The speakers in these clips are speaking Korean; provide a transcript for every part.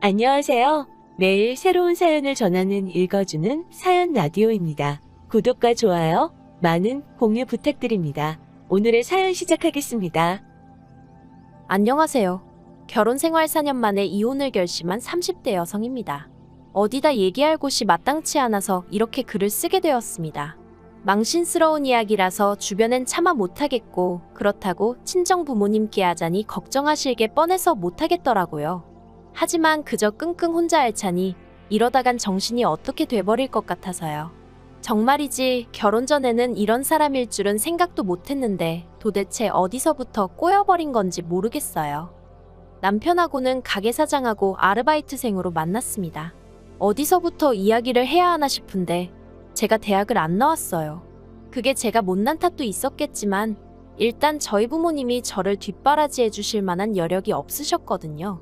안녕하세요. 매일 새로운 사연을 전하는 읽어주는 사연 라디오입니다. 구독과 좋아요, 많은 공유 부탁드립니다. 오늘의 사연 시작하겠습니다. 안녕하세요. 결혼 생활 4년 만에 이혼을 결심한 30대 여성입니다. 어디다 얘기할 곳이 마땅치 않아서 이렇게 글을 쓰게 되었습니다. 망신스러운 이야기라서 주변엔 참아 못하겠고, 그렇다고 친정 부모님께 하자니 걱정하실 게 뻔해서 못하겠더라고요. 하지만 그저 끙끙 혼자 앓자니 이러다간 정신이 어떻게 돼버릴 것 같아서요. 정말이지 결혼 전에는 이런 사람일 줄은 생각도 못했는데 도대체 어디서부터 꼬여버린 건지 모르겠어요. 남편하고는 가게 사장하고 아르바이트생으로 만났습니다. 어디서부터 이야기를 해야 하나 싶은데 제가 대학을 안 나왔어요. 그게 제가 못난 탓도 있었겠지만 일단 저희 부모님이 저를 뒷바라지해 주실 만한 여력이 없으셨거든요.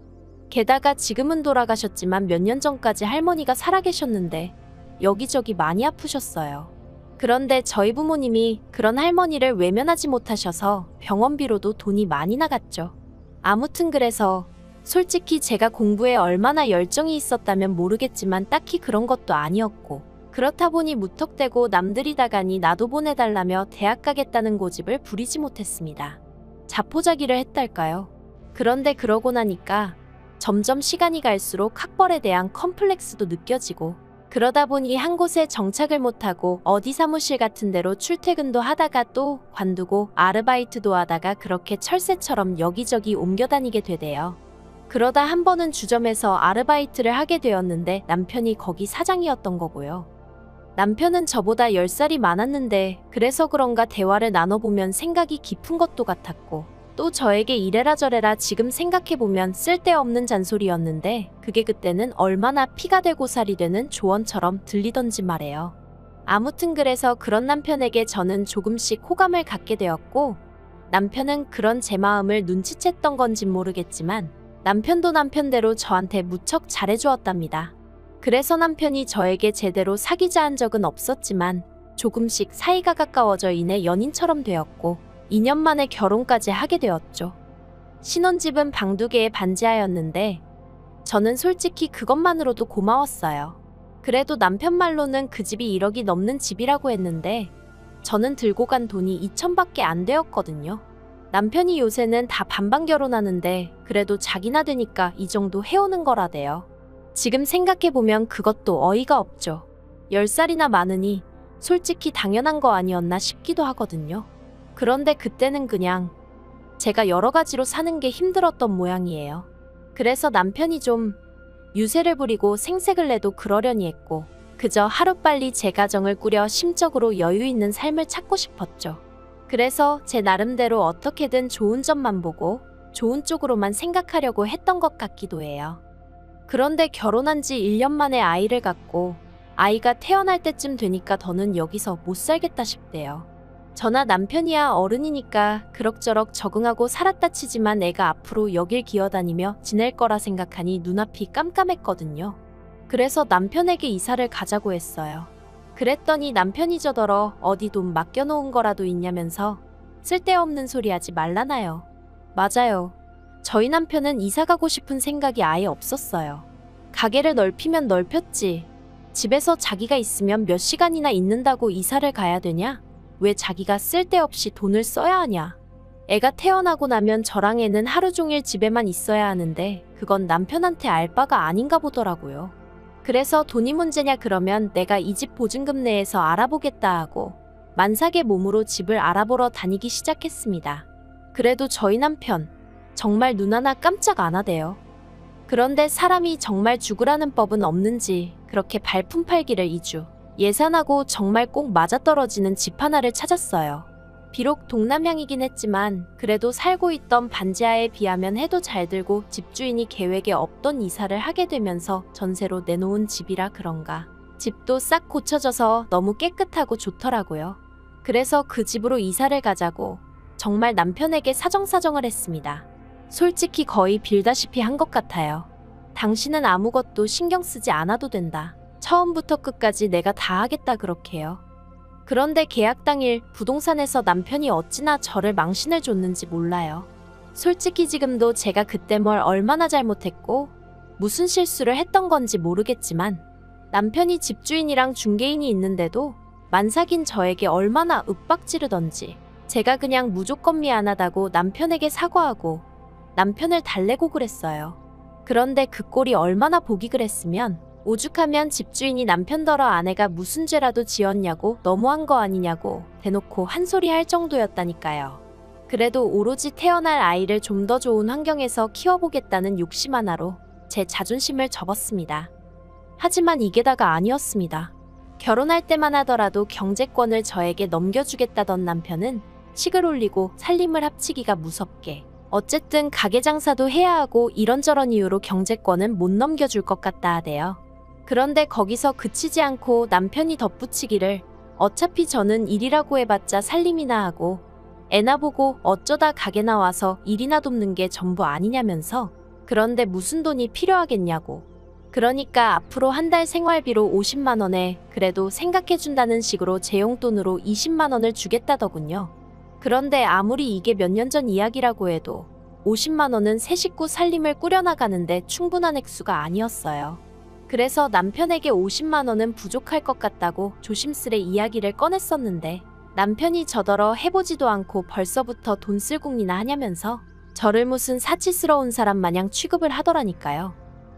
게다가 지금은 돌아가셨지만 몇 년 전까지 할머니가 살아계셨는데 여기저기 많이 아프셨어요. 그런데 저희 부모님이 그런 할머니를 외면하지 못하셔서 병원비로도 돈이 많이 나갔죠. 아무튼 그래서 솔직히 제가 공부에 얼마나 열정이 있었다면 모르겠지만 딱히 그런 것도 아니었고, 그렇다 보니 무턱대고 남들이 다 가니 나도 보내달라며 대학 가겠다는 고집을 부리지 못했습니다. 자포자기를 했달까요? 그런데 그러고 나니까 점점 시간이 갈수록 학벌에 대한 컴플렉스도 느껴지고, 그러다 보니 한 곳에 정착을 못하고 어디 사무실 같은 데로 출퇴근도 하다가 또 관두고 아르바이트도 하다가 그렇게 철새처럼 여기저기 옮겨 다니게 되대요. 그러다 한 번은 주점에서 아르바이트를 하게 되었는데 남편이 거기 사장이었던 거고요. 남편은 저보다 10살이 많았는데 그래서 그런가 대화를 나눠보면 생각이 깊은 것도 같았고, 또 저에게 이래라 저래라 지금 생각해보면 쓸데없는 잔소리였는데 그게 그때는 얼마나 피가 되고 살이 되는 조언처럼 들리던지 말이에요. 아무튼 그래서 그런 남편에게 저는 조금씩 호감을 갖게 되었고, 남편은 그런 제 마음을 눈치챘던 건진 모르겠지만 남편도 남편대로 저한테 무척 잘해주었답니다. 그래서 남편이 저에게 제대로 사귀자 한 적은 없었지만 조금씩 사이가 가까워져 이내 연인처럼 되었고 2년 만에 결혼까지 하게 되었죠. 신혼집은 방 2개에 반지하였는데 저는 솔직히 그것만으로도 고마웠어요. 그래도 남편 말로는 그 집이 1억이 넘는 집이라고 했는데 저는 들고 간 돈이 2천밖에 안 되었거든요. 남편이 요새는 다 반반 결혼하는데 그래도 자기나 되니까 이 정도 해오는 거라대요. 지금 생각해보면 그것도 어이가 없죠. 10살이나 많으니 솔직히 당연한 거 아니었나 싶기도 하거든요. 그런데 그때는 그냥 제가 여러 가지로 사는 게 힘들었던 모양이에요. 그래서 남편이 좀 유세를 부리고 생색을 내도 그러려니 했고, 그저 하루빨리 제 가정을 꾸려 심적으로 여유 있는 삶을 찾고 싶었죠. 그래서 제 나름대로 어떻게든 좋은 점만 보고 좋은 쪽으로만 생각하려고 했던 것 같기도 해요. 그런데 결혼한 지 1년 만에 아이를 갖고 아이가 태어날 때쯤 되니까 더는 여기서 못 살겠다 싶대요. 저나 남편이야 어른이니까 그럭저럭 적응하고 살았다 치지만 애가 앞으로 여길 기어다니며 지낼 거라 생각하니 눈앞이 깜깜했거든요. 그래서 남편에게 이사를 가자고 했어요. 그랬더니 남편이 저더러 어디 돈 맡겨놓은 거라도 있냐면서 쓸데없는 소리 하지 말라나요. 맞아요. 저희 남편은 이사 가고 싶은 생각이 아예 없었어요. 가게를 넓히면 넓혔지. 집에서 자기가 있으면 몇 시간이나 있는다고 이사를 가야 되냐? 왜 자기가 쓸데없이 돈을 써야 하냐? 애가 태어나고 나면 저랑 애는 하루 종일 집에만 있어야 하는데 그건 남편한테 알 바가 아닌가 보더라고요. 그래서 돈이 문제냐 그러면 내가 이 집 보증금 내에서 알아보겠다 하고 만삭의 몸으로 집을 알아보러 다니기 시작했습니다. 그래도 저희 남편 정말 눈 하나 깜짝 안 하대요. 그런데 사람이 정말 죽으라는 법은 없는지 그렇게 발품 팔기를 2주 예산하고 정말 꼭 맞아떨어지는 집 하나를 찾았어요. 비록 동남향이긴 했지만 그래도 살고 있던 반지하에 비하면 해도 잘 들고 집주인이 계획에 없던 이사를 하게 되면서 전세로 내놓은 집이라 그런가 집도 싹 고쳐져서 너무 깨끗하고 좋더라고요. 그래서 그 집으로 이사를 가자고 정말 남편에게 사정사정을 했습니다. 솔직히 거의 빌다시피 한 것 같아요. 당신은 아무것도 신경 쓰지 않아도 된다. 처음부터 끝까지 내가 다 하겠다 그렇게요. 그런데 계약 당일 부동산에서 남편이 어찌나 저를 망신을 줬는지 몰라요. 솔직히 지금도 제가 그때 뭘 얼마나 잘못했고 무슨 실수를 했던 건지 모르겠지만 남편이 집주인이랑 중개인이 있는데도 만삭인 저에게 얼마나 윽박지르던지 제가 그냥 무조건 미안하다고 남편에게 사과하고 남편을 달래고 그랬어요. 그런데 그 꼴이 얼마나 보기 그랬으면 오죽하면 집주인이 남편더러 아내가 무슨 죄라도 지었냐고 너무한 거 아니냐고 대놓고 한 소리 할 정도였다니까요. 그래도 오로지 태어날 아이를 좀 더 좋은 환경에서 키워보겠다는 욕심 하나로 제 자존심을 접었습니다. 하지만 이게 다가 아니었습니다. 결혼할 때만 하더라도 경제권을 저에게 넘겨주겠다던 남편은 식을 올리고 살림을 합치기가 무섭게 어쨌든 가게 장사도 해야 하고 이런저런 이유로 경제권은 못 넘겨줄 것 같다 하대요. 그런데 거기서 그치지 않고 남편이 덧붙이기를 어차피 저는 일이라고 해봤자 살림이나 하고 애나 보고 어쩌다 가게 나와서 일이나 돕는 게 전부 아니냐면서 그런데 무슨 돈이 필요하겠냐고. 그러니까 앞으로 한 달 생활비로 50만 원에 그래도 생각해준다는 식으로 제 용돈으로 20만 원을 주겠다더군요. 그런데 아무리 이게 몇 년 전 이야기라고 해도 50만 원은 세 식구 살림을 꾸려나가는데 충분한 액수가 아니었어요. 그래서 남편에게 50만 원은 부족할 것 같다고 조심스레 이야기를 꺼냈었는데 남편이 저더러 해보지도 않고 벌써부터 돈 쓸 궁리나 하냐면서 저를 무슨 사치스러운 사람 마냥 취급을 하더라니까요.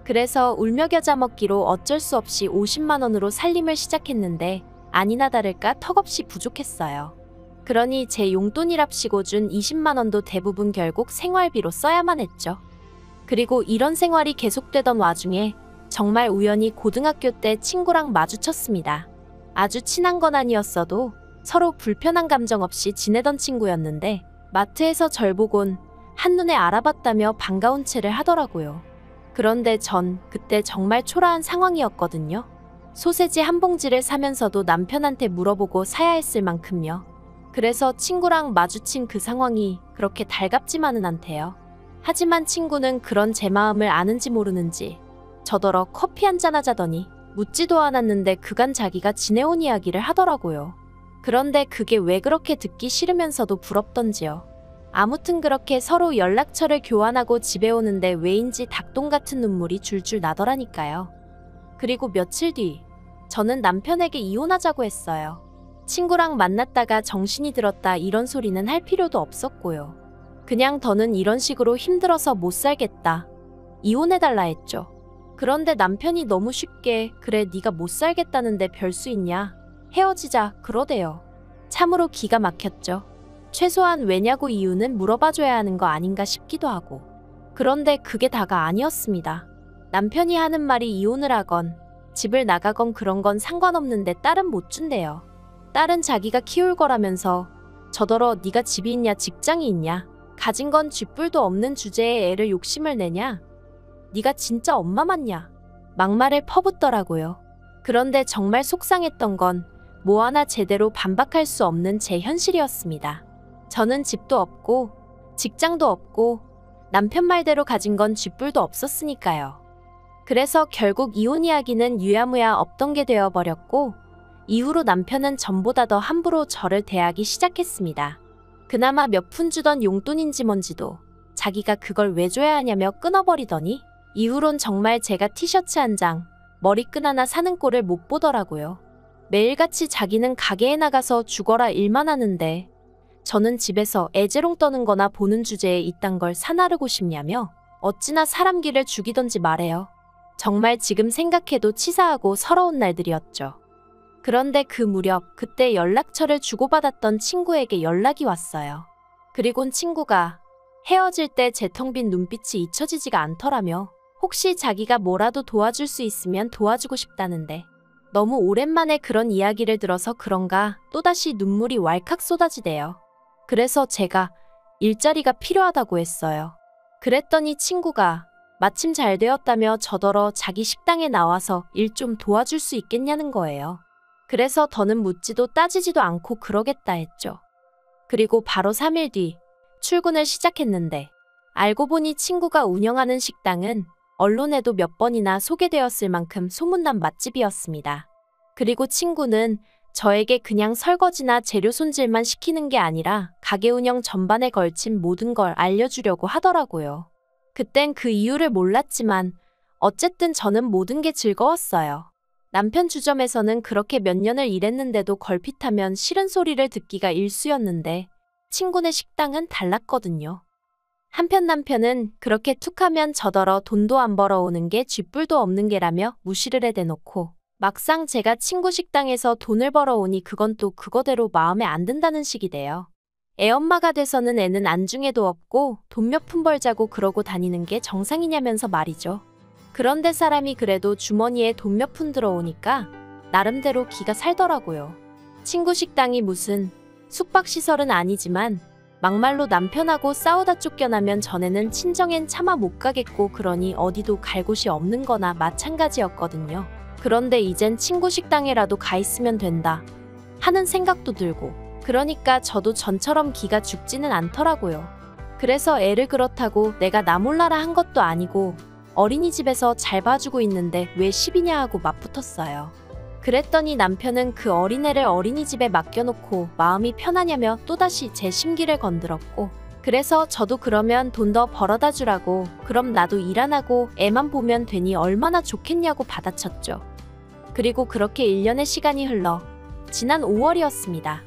그래서 울며 겨자 먹기로 어쩔 수 없이 50만 원으로 살림을 시작했는데 아니나 다를까 턱없이 부족했어요. 그러니 제 용돈이랍시고 준 20만 원도 대부분 결국 생활비로 써야만 했죠. 그리고 이런 생활이 계속되던 와중에 정말 우연히 고등학교 때 친구랑 마주쳤습니다. 아주 친한 건 아니었어도 서로 불편한 감정 없이 지내던 친구였는데 마트에서 절 보곤 한눈에 알아봤다며 반가운 체를 하더라고요. 그런데 전 그때 정말 초라한 상황이었거든요. 소세지 한 봉지를 사면서도 남편한테 물어보고 사야 했을 만큼요. 그래서 친구랑 마주친 그 상황이 그렇게 달갑지만은 않대요. 하지만 친구는 그런 제 마음을 아는지 모르는지 저더러 커피 한잔 하자더니 묻지도 않았는데 그간 자기가 지내온 이야기를 하더라고요. 그런데 그게 왜 그렇게 듣기 싫으면서도 부럽던지요. 아무튼 그렇게 서로 연락처를 교환하고 집에 오는데 왜인지 닭똥 같은 눈물이 줄줄 나더라니까요. 그리고 며칠 뒤 저는 남편에게 이혼하자고 했어요. 친구랑 만났다가 정신이 들었다 이런 소리는 할 필요도 없었고요. 그냥 더는 이런 식으로 힘들어서 못 살겠다. 이혼해달라 했죠. 그런데 남편이 너무 쉽게 그래 네가 못 살겠다는데 별 수 있냐? 헤어지자 그러대요. 참으로 기가 막혔죠. 최소한 왜냐고 이유는 물어봐줘야 하는 거 아닌가 싶기도 하고. 그런데 그게 다가 아니었습니다. 남편이 하는 말이 이혼을 하건 집을 나가건 그런 건 상관없는데 딸은 못 준대요. 딸은 자기가 키울 거라면서 저더러 네가 집이 있냐 직장이 있냐 가진 건 쥐뿔도 없는 주제에 애를 욕심을 내냐 네가 진짜 엄마 맞냐 막말을 퍼붓더라고요. 그런데 정말 속상했던 건 뭐 하나 제대로 반박할 수 없는 제 현실이었습니다. 저는 집도 없고 직장도 없고 남편 말대로 가진 건 쥐뿔도 없었으니까요. 그래서 결국 이혼 이야기는 유야무야 없던 게 되어버렸고 이후로 남편은 전보다 더 함부로 저를 대하기 시작했습니다. 그나마 몇 푼 주던 용돈인지 뭔지도 자기가 그걸 왜 줘야 하냐며 끊어버리더니 이후론 정말 제가 티셔츠 한 장, 머리끈 하나 사는 꼴을 못 보더라고요. 매일같이 자기는 가게에 나가서 죽어라 일만 하는데 저는 집에서 애재롱 떠는 거나 보는 주제에 이딴 걸 사나르고 싶냐며 어찌나 사람 기를 죽이던지 말해요. 정말 지금 생각해도 치사하고 서러운 날들이었죠. 그런데 그 무렵 그때 연락처를 주고받았던 친구에게 연락이 왔어요. 그리곤 친구가 헤어질 때 제 텅 빈 눈빛이 잊혀지지가 않더라며 혹시 자기가 뭐라도 도와줄 수 있으면 도와주고 싶다는데 너무 오랜만에 그런 이야기를 들어서 그런가 또다시 눈물이 왈칵 쏟아지대요. 그래서 제가 일자리가 필요하다고 했어요. 그랬더니 친구가 마침 잘 되었다며 저더러 자기 식당에 나와서 일 좀 도와줄 수 있겠냐는 거예요. 그래서 더는 묻지도 따지지도 않고 그러겠다 했죠. 그리고 바로 3일 뒤 출근을 시작했는데 알고 보니 친구가 운영하는 식당은 언론에도 몇 번이나 소개되었을 만큼 소문난 맛집이었습니다. 그리고 친구는 저에게 그냥 설거지나 재료 손질만 시키는 게 아니라 가게 운영 전반에 걸친 모든 걸 알려주려고 하더라고요. 그땐 그 이유를 몰랐지만 어쨌든 저는 모든 게 즐거웠어요. 남편 주점에서는 그렇게 몇 년을 일했는데도 걸핏하면 싫은 소리를 듣기가 일쑤였는데 친구네 식당은 달랐거든요. 한편 남편은 그렇게 툭하면 저더러 돈도 안 벌어오는 게 쥐뿔도 없는 게라며 무시를 해대놓고 막상 제가 친구 식당에서 돈을 벌어오니 그건 또 그거대로 마음에 안 든다는 식이 돼요. 애엄마가 돼서는 애는 안중에도 없고 돈 몇 푼 벌자고 그러고 다니는 게 정상이냐면서 말이죠. 그런데 사람이 그래도 주머니에 돈 몇 푼 들어오니까 나름대로 기가 살더라고요. 친구 식당이 무슨 숙박시설은 아니지만 막말로 남편하고 싸우다 쫓겨나면 전에는 친정엔 차마 못 가겠고 그러니 어디도 갈 곳이 없는 거나 마찬가지였거든요. 그런데 이젠 친구 식당에라도 가 있으면 된다 하는 생각도 들고 그러니까 저도 전처럼 기가 죽지는 않더라고요. 그래서 애를 그렇다고 내가 나 몰라라 한 것도 아니고 어린이집에서 잘 봐주고 있는데 왜 시비냐 하고 맞붙었어요. 그랬더니 남편은 그 어린애를 어린이집에 맡겨놓고 마음이 편하냐며 또다시 제 심기를 건드렸고 그래서 저도 그러면 돈 더 벌어다 주라고 그럼 나도 일 안 하고 애만 보면 되니 얼마나 좋겠냐고 받아쳤죠. 그리고 그렇게 1년의 시간이 흘러 지난 5월이었습니다.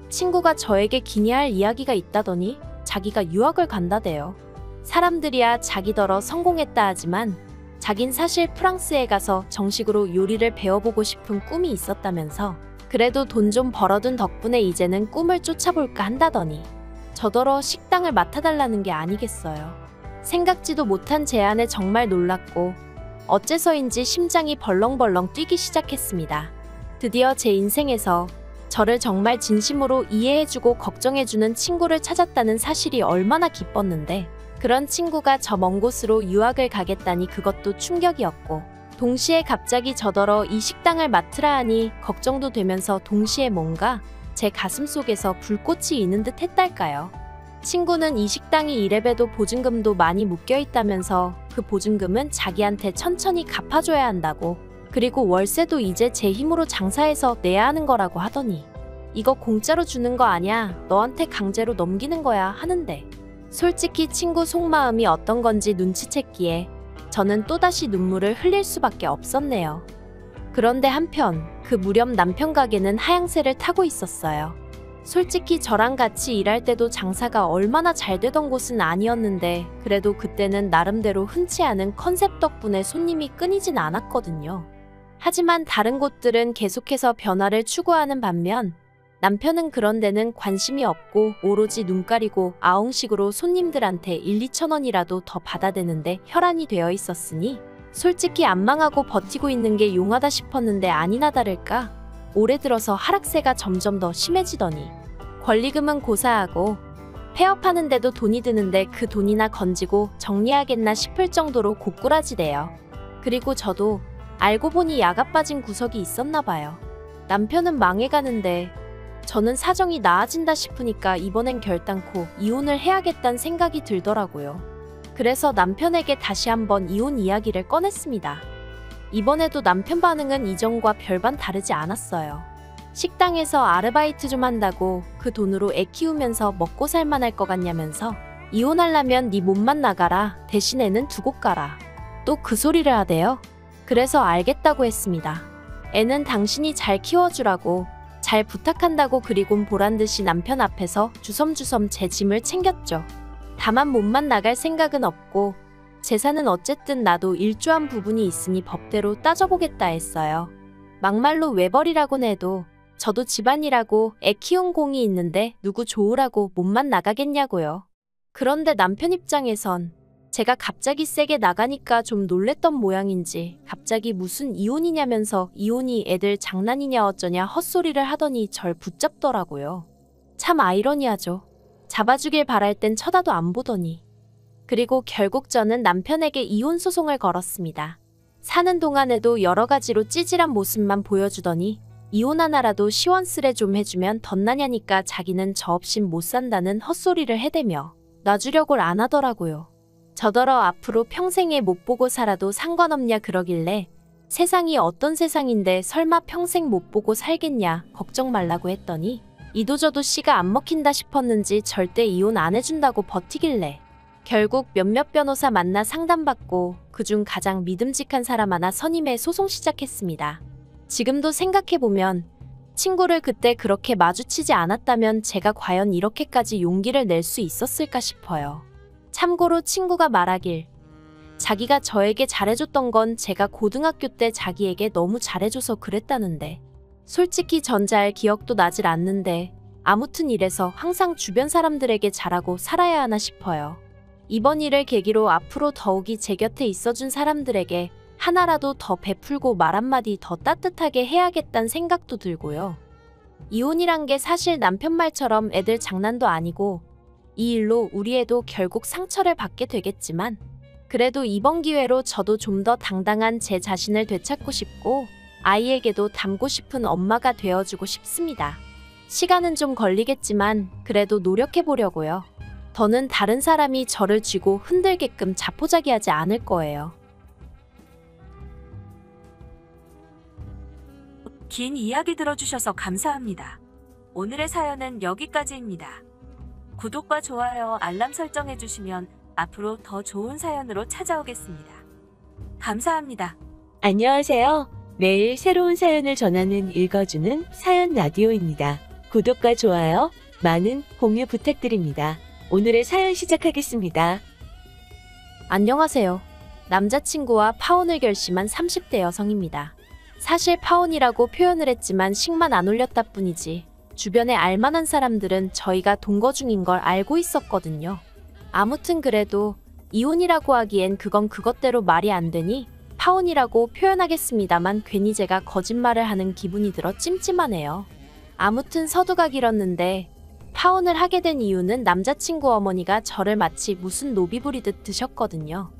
친구가 저에게 기니할 이야기가 있다더니 자기가 유학을 간다대요. 사람들이야 자기더러 성공했다 하지만 자긴 사실 프랑스에 가서 정식으로 요리를 배워보고 싶은 꿈이 있었다면서 그래도 돈 좀 벌어둔 덕분에 이제는 꿈을 쫓아볼까 한다더니 저더러 식당을 맡아달라는 게 아니겠어요. 생각지도 못한 제안에 정말 놀랐고 어째서인지 심장이 벌렁벌렁 뛰기 시작했습니다. 드디어 제 인생에서 저를 정말 진심으로 이해해주고 걱정해주는 친구를 찾았다는 사실이 얼마나 기뻤는데 그런 친구가 저 먼 곳으로 유학을 가겠다니 그것도 충격이었고 동시에 갑자기 저더러 이 식당을 맡으라 하니 걱정도 되면서 동시에 뭔가 제 가슴속에서 불꽃이 있는 듯 했달까요. 친구는 이 식당이 이래봬도 보증금도 많이 묶여있다면서 그 보증금은 자기한테 천천히 갚아줘야 한다고 그리고 월세도 이제 제 힘으로 장사해서 내야 하는 거라고 하더니 이거 공짜로 주는 거 아냐 너한테 강제로 넘기는 거야 하는데 솔직히 친구 속마음이 어떤 건지 눈치챘기에 저는 또다시 눈물을 흘릴 수밖에 없었네요. 그런데 한편 그 무렵 남편 가게는 하향세를 타고 있었어요. 솔직히 저랑 같이 일할 때도 장사가 얼마나 잘 되던 곳은 아니었는데 그래도 그때는 나름대로 흔치 않은 컨셉 덕분에 손님이 끊이진 않았거든요. 하지만 다른 곳들은 계속해서 변화를 추구하는 반면 남편은 그런 데는 관심이 없고 오로지 눈 가리고 아웅식으로 손님들한테 1, 2천 원이라도 더 받아대는데 혈안이 되어 있었으니 솔직히 안 망하고 버티고 있는 게 용하다 싶었는데 아니나 다를까 올해 들어서 하락세가 점점 더 심해지더니 권리금은 고사하고 폐업하는데도 돈이 드는데 그 돈이나 건지고 정리하겠나 싶을 정도로 고꾸라지대요. 그리고 저도 알고 보니 야가 빠진 구석이 있었나 봐요. 남편은 망해가는데 저는 사정이 나아진다 싶으니까 이번엔 결단코 이혼을 해야겠다는 생각이 들더라고요. 그래서 남편에게 다시 한번 이혼 이야기를 꺼냈습니다. 이번에도 남편 반응은 이전과 별반 다르지 않았어요. 식당에서 아르바이트 좀 한다고 그 돈으로 애 키우면서 먹고 살만할 것 같냐면서 이혼하려면 네 몸만 나가라 대신 애는 두고 가라 또 그 소리를 하대요. 그래서 알겠다고 했습니다. 애는 당신이 잘 키워주라고 잘 부탁한다고 그리곤 보란듯이 남편 앞에서 주섬주섬 제 짐을 챙겼죠. 다만 몸만 나갈 생각은 없고 재산은 어쨌든 나도 일조한 부분이 있으니 법대로 따져보겠다 했어요. 막말로 외벌이라곤 해도 저도 집안이라고 애 키운 공이 있는데 누구 좋으라고 몸만 나가겠냐고요. 그런데 남편 입장에선 제가 갑자기 세게 나가니까 좀 놀랬던 모양인지 갑자기 무슨 이혼이냐면서 이혼이 애들 장난이냐 어쩌냐 헛소리를 하더니 절 붙잡더라고요. 참 아이러니하죠. 잡아주길 바랄 땐 쳐다도 안 보더니. 그리고 결국 저는 남편에게 이혼 소송을 걸었습니다. 사는 동안에도 여러 가지로 찌질한 모습만 보여주더니 이혼 하나라도 시원스레 좀 해주면 덧나냐니까 자기는 저 없인 못 산다는 헛소리를 해대며 놔주려고를 안 하더라고요. 저더러 앞으로 평생에 못 보고 살아도 상관없냐 그러길래 세상이 어떤 세상인데 설마 평생 못 보고 살겠냐 걱정 말라고 했더니 이도저도 씨가 안 먹힌다 싶었는지 절대 이혼 안 해준다고 버티길래 결국 몇몇 변호사 만나 상담받고 그중 가장 믿음직한 사람 하나 선임해 소송 시작했습니다. 지금도 생각해보면 친구를 그때 그렇게 마주치지 않았다면 제가 과연 이렇게까지 용기를 낼 수 있었을까 싶어요. 참고로 친구가 말하길 자기가 저에게 잘해줬던 건 제가 고등학교 때 자기에게 너무 잘해줘서 그랬다는데 솔직히 전잘 기억도 나질 않는데 아무튼 이래서 항상 주변 사람들에게 잘하고 살아야 하나 싶어요. 이번 일을 계기로 앞으로 더욱이 제 곁에 있어준 사람들에게 하나라도 더 베풀고 말 한마디 더 따뜻하게 해야겠다는 생각도 들고요. 이혼이란 게 사실 남편 말처럼 애들 장난도 아니고 이 일로 우리 애도 결국 상처를 받게 되겠지만 그래도 이번 기회로 저도 좀 더 당당한 제 자신을 되찾고 싶고 아이에게도 닮고 싶은 엄마가 되어주고 싶습니다. 시간은 좀 걸리겠지만 그래도 노력해보려고요. 더는 다른 사람이 저를 쥐고 흔들게끔 자포자기하지 않을 거예요. 긴 이야기 들어주셔서 감사합니다. 오늘의 사연은 여기까지입니다. 구독과 좋아요, 알람 설정해주시면 앞으로 더 좋은 사연으로 찾아오겠습니다. 감사합니다. 안녕하세요. 매일 새로운 사연을 전하는 읽어주는 사연 라디오입니다. 구독과 좋아요, 많은 공유 부탁드립니다. 오늘의 사연 시작하겠습니다. 안녕하세요. 남자친구와 파혼을 결심한 30대 여성입니다. 사실 파혼이라고 표현을 했지만 식만 안 올렸다 뿐이지 주변에 알만한 사람들은 저희가 동거 중인 걸 알고 있었거든요. 아무튼 그래도 이혼이라고 하기엔 그건 그것대로 말이 안 되니 파혼이라고 표현하겠습니다만 괜히 제가 거짓말을 하는 기분이 들어 찜찜하네요. 아무튼 서두가 길었는데 파혼을 하게 된 이유는 남자친구 어머니가 저를 마치 무슨 노비 부리듯 드셨거든요.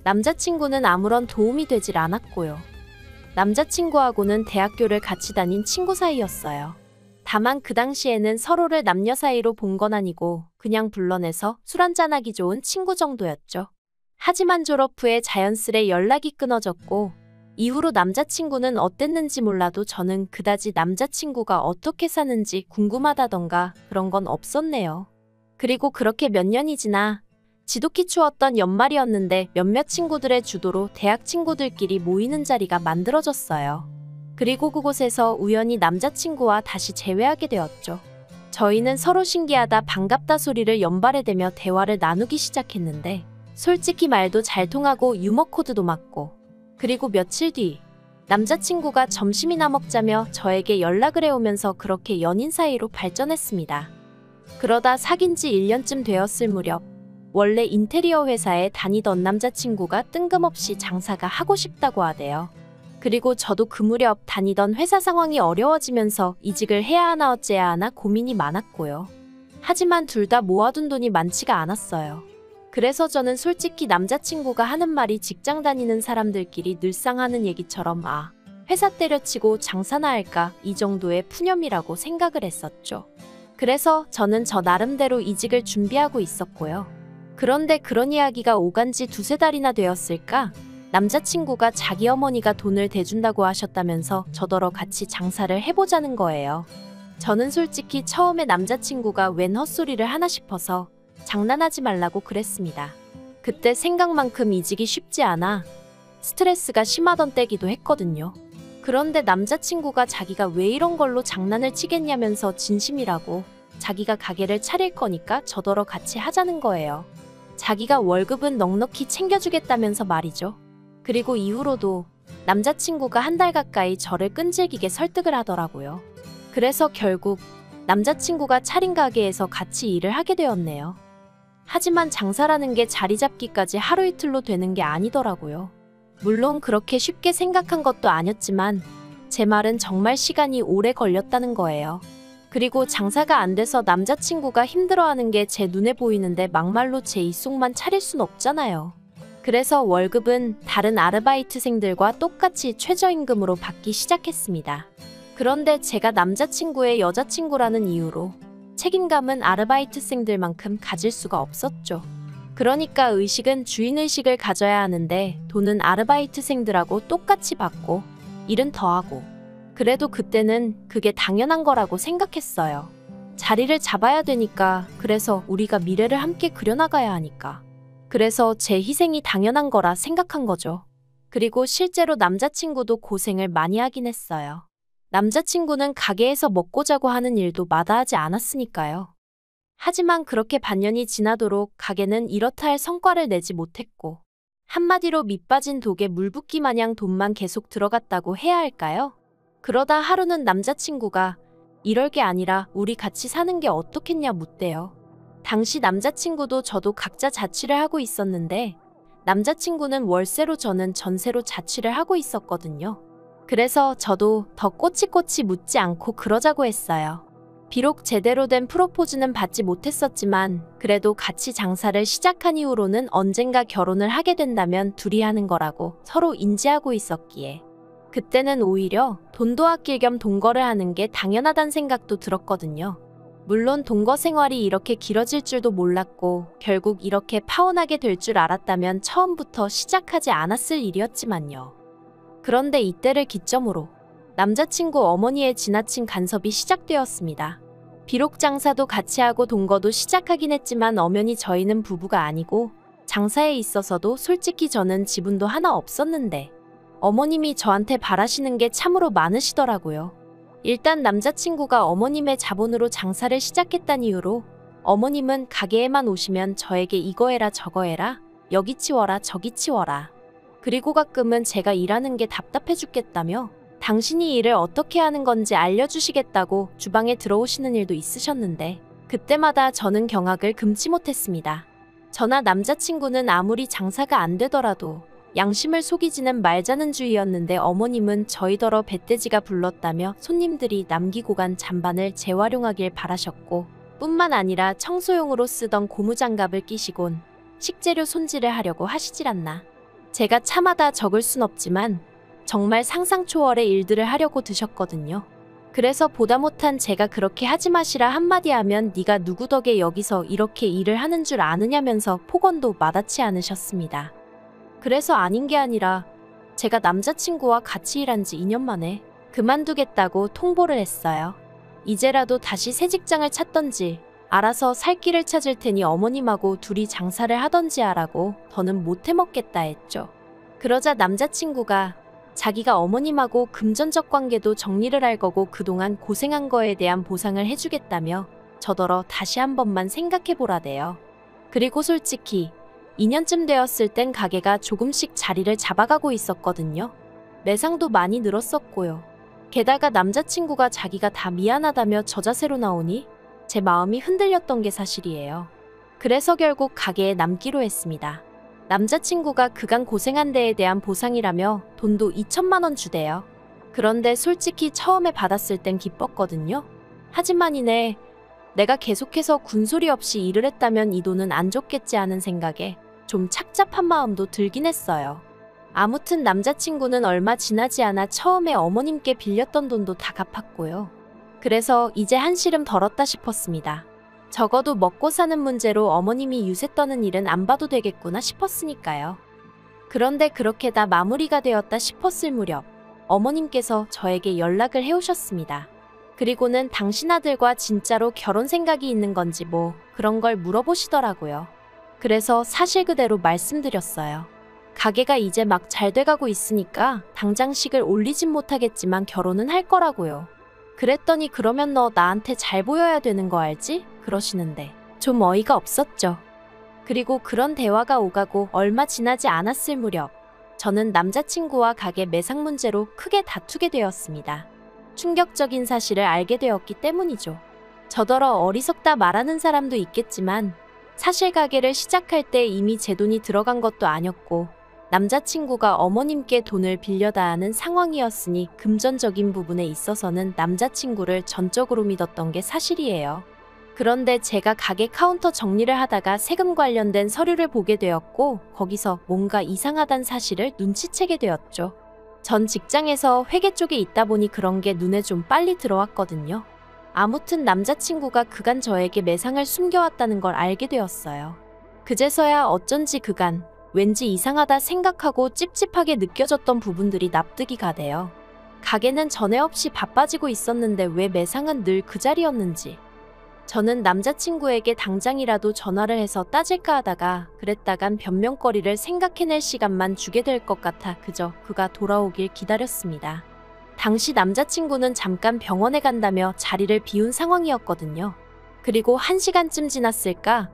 남자친구는 아무런 도움이 되질 않았고요. 남자친구하고는 대학교를 같이 다닌 친구 사이였어요. 다만 그 당시에는 서로를 남녀 사이로 본 건 아니고 그냥 불러내서 술 한잔하기 좋은 친구 정도였죠. 하지만 졸업 후에 자연스레 연락이 끊어졌고 이후로 남자친구는 어땠는지 몰라도 저는 그다지 남자친구가 어떻게 사는지 궁금하다던가 그런 건 없었네요. 그리고 그렇게 몇 년이 지나 지독히 추웠던 연말이었는데 몇몇 친구들의 주도로 대학 친구들끼리 모이는 자리가 만들어졌어요. 그리고 그곳에서 우연히 남자친구와 다시 재회하게 되었죠. 저희는 서로 신기하다 반갑다 소리를 연발해대며 대화를 나누기 시작했는데 솔직히 말도 잘 통하고 유머 코드도 맞고 그리고 며칠 뒤 남자친구가 점심이나 먹자며 저에게 연락을 해오면서 그렇게 연인 사이로 발전했습니다. 그러다 사귄 지 1년쯤 되었을 무렵 원래 인테리어 회사에 다니던 남자친구가 뜬금없이 장사가 하고 싶다고 하대요. 그리고 저도 그 무렵 다니던 회사 상황이 어려워지면서 이직을 해야 하나 어째야 하나 고민이 많았고요. 하지만 둘 다 모아둔 돈이 많지가 않았어요. 그래서 저는 솔직히 남자친구가 하는 말이 직장 다니는 사람들끼리 늘상 하는 얘기처럼 회사 때려치고 장사나 할까 이 정도의 푸념이라고 생각을 했었죠. 그래서 저는 저 나름대로 이직을 준비하고 있었고요. 그런데 그런 이야기가 오간 지 두세 달이나 되었을까? 남자친구가 자기 어머니가 돈을 대준다고 하셨다면서 저더러 같이 장사를 해보자는 거예요. 저는 솔직히 처음에 남자친구가 웬 헛소리를 하나 싶어서 장난하지 말라고 그랬습니다. 그때 생각만큼 이직이 쉽지 않아 스트레스가 심하던 때기도 했거든요. 그런데 남자친구가 자기가 왜 이런 걸로 장난을 치겠냐면서 진심이라고 자기가 가게를 차릴 거니까 저더러 같이 하자는 거예요. 자기가 월급은 넉넉히 챙겨주겠다면서 말이죠. 그리고 이후로도 남자친구가 한 달 가까이 저를 끈질기게 설득을 하더라고요. 그래서 결국 남자친구가 차린 가게에서 같이 일을 하게 되었네요. 하지만 장사라는 게 자리 잡기까지 하루 이틀로 되는 게 아니더라고요. 물론 그렇게 쉽게 생각한 것도 아니었지만 제 말은 정말 시간이 오래 걸렸다는 거예요. 그리고 장사가 안 돼서 남자친구가 힘들어하는 게 제 눈에 보이는데 막말로 제 입속만 차릴 순 없잖아요. 그래서 월급은 다른 아르바이트생들과 똑같이 최저임금으로 받기 시작했습니다. 그런데 제가 남자친구의 여자친구라는 이유로 책임감은 아르바이트생들만큼 가질 수가 없었죠. 그러니까 의식은 주인의식을 가져야 하는데 돈은 아르바이트생들하고 똑같이 받고 일은 더하고 그래도 그때는 그게 당연한 거라고 생각했어요. 자리를 잡아야 되니까 그래서 우리가 미래를 함께 그려나가야 하니까 그래서 제 희생이 당연한 거라 생각한 거죠. 그리고 실제로 남자친구도 고생을 많이 하긴 했어요. 남자친구는 가게에서 먹고 자고 하는 일도 마다하지 않았으니까요. 하지만 그렇게 반년이 지나도록 가게는 이렇다 할 성과를 내지 못했고, 한마디로 밑빠진 독에 물 붓기 마냥 돈만 계속 들어갔다고 해야 할까요? 그러다 하루는 남자친구가 이럴 게 아니라 우리 같이 사는 게 어떻겠냐 묻대요. 당시 남자친구도 저도 각자 자취를 하고 있었는데, 남자친구는 월세로 저는 전세로 자취를 하고 있었거든요. 그래서 저도 더 꼬치꼬치 묻지 않고 그러자고 했어요. 비록 제대로 된 프로포즈는 받지 못했었지만 그래도 같이 장사를 시작한 이후로는 언젠가 결혼을 하게 된다면 둘이 하는 거라고 서로 인지하고 있었기에 그때는 오히려 돈도 아낄 겸 동거를 하는 게 당연하단 생각도 들었거든요. 물론 동거 생활이 이렇게 길어질 줄도 몰랐고 결국 이렇게 파혼하게 될 줄 알았다면 처음부터 시작하지 않았을 일이었지만요. 그런데 이때를 기점으로 남자친구 어머니의 지나친 간섭이 시작되었습니다. 비록 장사도 같이 하고 동거도 시작하긴 했지만 엄연히 저희는 부부가 아니고 장사에 있어서도 솔직히 저는 지분도 하나 없었는데 어머님이 저한테 바라시는 게 참으로 많으시더라고요. 일단 남자친구가 어머님의 자본으로 장사를 시작했다는 이유로 어머님은 가게에만 오시면 저에게 이거 해라 저거 해라 여기 치워라 저기 치워라 그리고 가끔은 제가 일하는 게 답답해 죽겠다며 당신이 일을 어떻게 하는 건지 알려주시겠다고 주방에 들어오시는 일도 있으셨는데 그때마다 저는 경악을 금치 못했습니다. 저나 남자친구는 아무리 장사가 안 되더라도 양심을 속이지는 말자는 주의였는데 어머님은 저희더러 배떼지가 불렀다며 손님들이 남기고 간 잔반을 재활용하길 바라셨고 뿐만 아니라 청소용으로 쓰던 고무장갑을 끼시곤 식재료 손질을 하려고 하시질 않나. 제가 참아다 적을 순 없지만 정말 상상 초월의 일들을 하려고 드셨거든요. 그래서 보다 못한 제가 그렇게 하지 마시라 한마디 하면 네가 누구 덕에 여기서 이렇게 일을 하는 줄 아느냐면서 폭언도 마다치 않으셨습니다. 그래서 아닌 게 아니라 제가 남자친구와 같이 일한 지 2년 만에 그만두겠다고 통보를 했어요. 이제라도 다시 새 직장을 찾던지 알아서 살 길을 찾을 테니 어머님하고 둘이 장사를 하던지 하라고 더는 못 해먹겠다 했죠. 그러자 남자친구가 자기가 어머님하고 금전적 관계도 정리를 할 거고 그동안 고생한 거에 대한 보상을 해주겠다며 저더러 다시 한 번만 생각해보라대요. 그리고 솔직히 2년쯤 되었을 땐 가게가 조금씩 자리를 잡아가고 있었거든요. 매상도 많이 늘었었고요. 게다가 남자친구가 자기가 다 미안하다며 저자세로 나오니 제 마음이 흔들렸던 게 사실이에요. 그래서 결국 가게에 남기로 했습니다. 남자친구가 그간 고생한 데에 대한 보상이라며 돈도 2천만 원 주대요. 그런데 솔직히 처음에 받았을 땐 기뻤거든요. 하지만 이내 내가 계속해서 군소리 없이 일을 했다면 이 돈은 안 줬겠지 하는 생각에 좀 착잡한 마음도 들긴 했어요. 아무튼 남자친구는 얼마 지나지 않아 처음에 어머님께 빌렸던 돈도 다 갚았고요. 그래서 이제 한시름 덜었다 싶었습니다. 적어도 먹고 사는 문제로 어머님이 유세 떠는 일은 안 봐도 되겠구나 싶었으니까요. 그런데 그렇게 다 마무리가 되었다 싶었을 무렵 어머님께서 저에게 연락을 해오셨습니다. 그리고는 당신 아들과 진짜로 결혼 생각이 있는 건지 뭐 그런 걸 물어보시더라고요. 그래서 사실 그대로 말씀드렸어요. 가게가 이제 막 잘 돼가고 있으니까 당장식을 올리진 못하겠지만 결혼은 할 거라고요. 그랬더니 그러면 너 나한테 잘 보여야 되는 거 알지? 그러시는데 좀 어이가 없었죠. 그리고 그런 대화가 오가고 얼마 지나지 않았을 무렵 저는 남자친구와 가게 매상 문제로 크게 다투게 되었습니다. 충격적인 사실을 알게 되었기 때문이죠. 저더러 어리석다 말하는 사람도 있겠지만 사실 가게를 시작할 때 이미 제 돈이 들어간 것도 아니었고 남자친구가 어머님께 돈을 빌려다 하는 상황이었으니 금전적인 부분에 있어서는 남자친구를 전적으로 믿었던 게 사실이에요. 그런데 제가 가게 카운터 정리를 하다가 세금 관련된 서류를 보게 되었고 거기서 뭔가 이상하단 사실을 눈치채게 되었죠. 전 직장에서 회계 쪽에 있다 보니 그런 게 눈에 좀 빨리 들어왔거든요. 아무튼 남자친구가 그간 저에게 매상을 숨겨왔다는 걸 알게 되었어요. 그제서야 어쩐지 그간 왠지 이상하다 생각하고 찝찝하게 느껴졌던 부분들이 납득이 가대요. 가게는 전에 없이 바빠지고 있었는데 왜 매상은 늘 그 자리였는지. 저는 남자친구에게 당장이라도 전화를 해서 따질까 하다가 그랬다간 변명거리를 생각해낼 시간만 주게 될 것 같아 그저 그가 돌아오길 기다렸습니다. 당시 남자친구는 잠깐 병원에 간다며 자리를 비운 상황이었거든요. 그리고 1시간쯤 지났을까?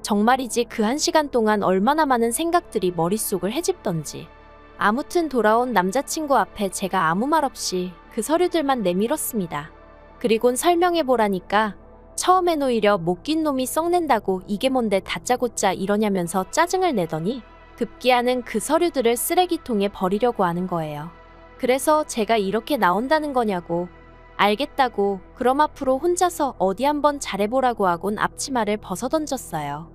정말이지 그 1시간 동안 얼마나 많은 생각들이 머릿속을 헤집던지. 아무튼 돌아온 남자친구 앞에 제가 아무 말 없이 그 서류들만 내밀었습니다. 그리곤 설명해보라니까 처음엔 오히려 못 낀 놈이 썩낸다고 이게 뭔데 다짜고짜 이러냐면서 짜증을 내더니 급기야는 그 서류들을 쓰레기통에 버리려고 하는 거예요. 그래서 제가 이렇게 나온다는 거냐고. 알겠다고. 그럼 앞으로 혼자서 어디 한번 잘해보라고 하곤 앞치마를 벗어던졌어요.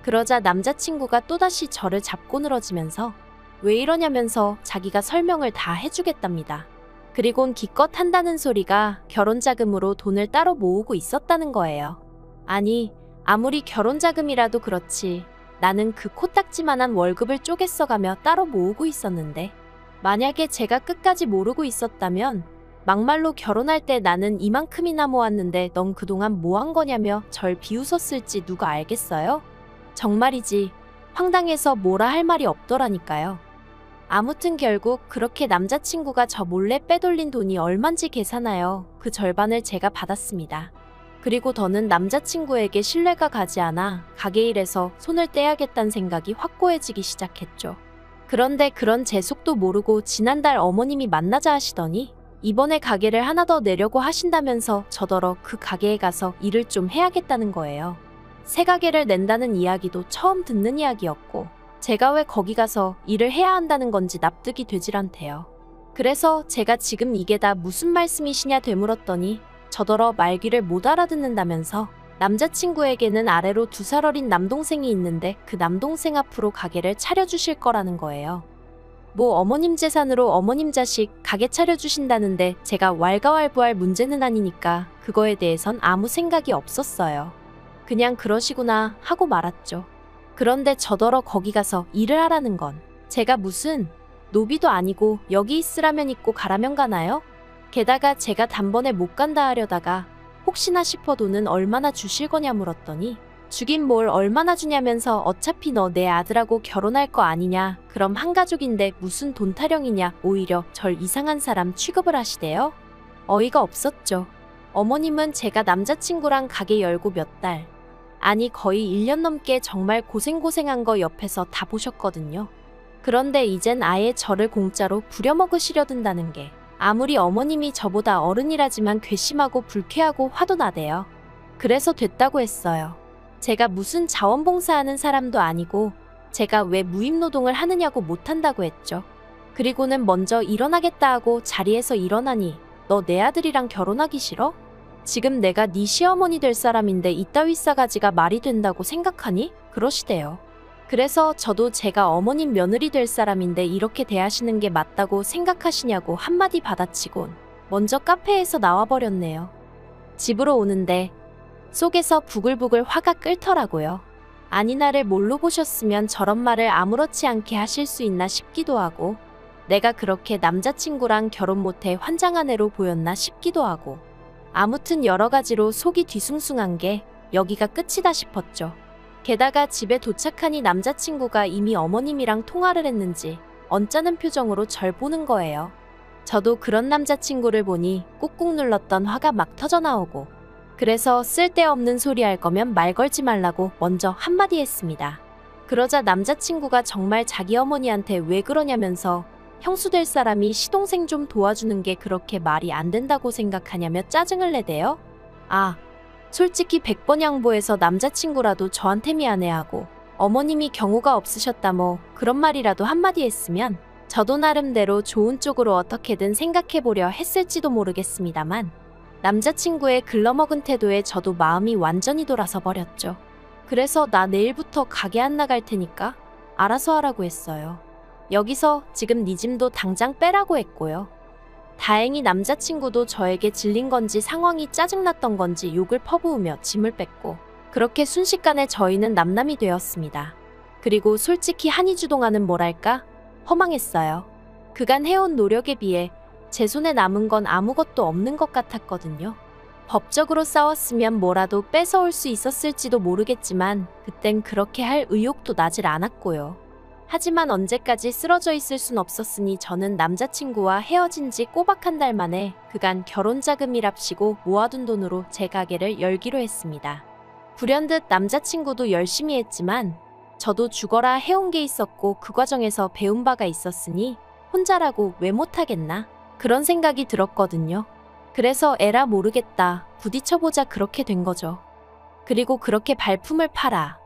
그러자 남자친구가 또다시 저를 잡고 늘어지면서 왜 이러냐면서 자기가 설명을 다 해주겠답니다. 그리곤 기껏 한다는 소리가 결혼자금으로 돈을 따로 모으고 있었다는 거예요. 아니, 아무리 결혼자금이라도 그렇지. 나는 그 코딱지만한 월급을 쪼개 써가며 따로 모으고 있었는데 만약에 제가 끝까지 모르고 있었다면 막말로 결혼할 때 나는 이만큼이나 모았는데 넌 그동안 뭐 한 거냐며 절 비웃었을지 누가 알겠어요? 정말이지 황당해서 뭐라 할 말이 없더라니까요. 아무튼 결국 그렇게 남자친구가 저 몰래 빼돌린 돈이 얼만지 계산하여 그 절반을 제가 받았습니다. 그리고 더는 남자친구에게 신뢰가 가지 않아 가게 일에서 손을 떼야겠다는 생각이 확고해지기 시작했죠. 그런데 그런 제 속도 모르고 지난달 어머님이 만나자 하시더니 이번에 가게를 하나 더 내려고 하신다면서 저더러 그 가게에 가서 일을 좀 해야겠다는 거예요. 새 가게를 낸다는 이야기도 처음 듣는 이야기였고 제가 왜 거기 가서 일을 해야 한다는 건지 납득이 되질 않대요. 그래서 제가 지금 이게 다 무슨 말씀이시냐 되물었더니 저더러 말귀를 못 알아듣는다면서 남자친구에게는 아래로 2살 어린 남동생이 있는데 그 남동생 앞으로 가게를 차려주실 거라는 거예요. 뭐 어머님 재산으로 어머님 자식 가게 차려주신다는데 제가 왈가왈부할 문제는 아니니까 그거에 대해선 아무 생각이 없었어요. 그냥 그러시구나 하고 말았죠. 그런데 저더러 거기 가서 일을 하라는 건 제가 무슨 노비도 아니고 여기 있으라면 있고 가라면 가나요? 게다가 제가 단번에 못 간다 하려다가 혹시나 싶어 돈은 얼마나 주실 거냐 물었더니 주긴 뭘 얼마나 주냐면서 어차피 너 내 아들하고 결혼할 거 아니냐. 그럼 한 가족인데 무슨 돈 타령이냐. 오히려 절 이상한 사람 취급을 하시대요. 어이가 없었죠. 어머님은 제가 남자친구랑 가게 열고 몇 달, 아니 거의 1년 넘게 정말 고생고생한 거 옆에서 다 보셨거든요. 그런데 이젠 아예 저를 공짜로 부려먹으시려 든다는 게 아무리 어머님이 저보다 어른이라지만 괘씸하고 불쾌하고 화도 나대요. 그래서 됐다고 했어요. 제가 무슨 자원봉사하는 사람도 아니고 제가 왜 무임노동을 하느냐고 못한다고 했죠. 그리고는 먼저 일어나겠다 하고 자리에서 일어나니 너 내 아들이랑 결혼하기 싫어? 지금 내가 네 시어머니 될 사람인데 이따위 싸가지가 말이 된다고 생각하니? 그러시대요. 그래서 저도 제가 어머님 며느리 될 사람인데 이렇게 대하시는 게 맞다고 생각하시냐고 한마디 받아치곤 먼저 카페에서 나와버렸네요. 집으로 오는데 속에서 부글부글 화가 끓더라고요. 아니 나를 뭘로 보셨으면 저런 말을 아무렇지 않게 하실 수 있나 싶기도 하고 내가 그렇게 남자친구랑 결혼 못해 환장한 애로 보였나 싶기도 하고 아무튼 여러 가지로 속이 뒤숭숭한 게 여기가 끝이다 싶었죠. 게다가 집에 도착하니 남자친구가 이미 어머님이랑 통화를 했는지 언짢은 표정으로 절 보는 거예요. 저도 그런 남자친구를 보니 꾹꾹 눌렀던 화가 막 터져나오고 그래서 쓸데없는 소리 할 거면 말 걸지 말라고 먼저 한마디 했습니다. 그러자 남자친구가 정말 자기 어머니한테 왜 그러냐면서 형수 될 사람이 시동생 좀 도와주는 게 그렇게 말이 안 된다고 생각하냐며 짜증을 내대요. 아, 솔직히 100번 양보해서 남자친구라도 저한테 미안해하고 어머님이 경우가 없으셨다 뭐 그런 말이라도 한마디 했으면 저도 나름대로 좋은 쪽으로 어떻게든 생각해보려 했을지도 모르겠습니다만 남자친구의 글러먹은 태도에 저도 마음이 완전히 돌아서 버렸죠. 그래서 나 내일부터 가게 안 나갈 테니까 알아서 하라고 했어요. 여기서 지금 네 짐도 당장 빼라고 했고요. 다행히 남자친구도 저에게 질린 건지 상황이 짜증났던 건지 욕을 퍼부으며 짐을 뺐고 그렇게 순식간에 저희는 남남이 되었습니다. 그리고 솔직히 한이주동아는 뭐랄까? 허망했어요. 그간 해온 노력에 비해 제 손에 남은 건 아무것도 없는 것 같았거든요. 법적으로 싸웠으면 뭐라도 뺏어올 수 있었을지도 모르겠지만 그땐 그렇게 할 의욕도 나질 않았고요. 하지만 언제까지 쓰러져 있을 순 없었으니 저는 남자친구와 헤어진 지 꼬박 한 달 만에 그간 결혼 자금이랍시고 모아둔 돈으로 제 가게를 열기로 했습니다. 불현듯 남자친구도 열심히 했지만 저도 죽어라 해온 게 있었고 그 과정에서 배운 바가 있었으니 혼자라고 왜 못하겠나? 그런 생각이 들었거든요. 그래서 에라 모르겠다. 부딪혀보자 그렇게 된 거죠. 그리고 그렇게 발품을 팔아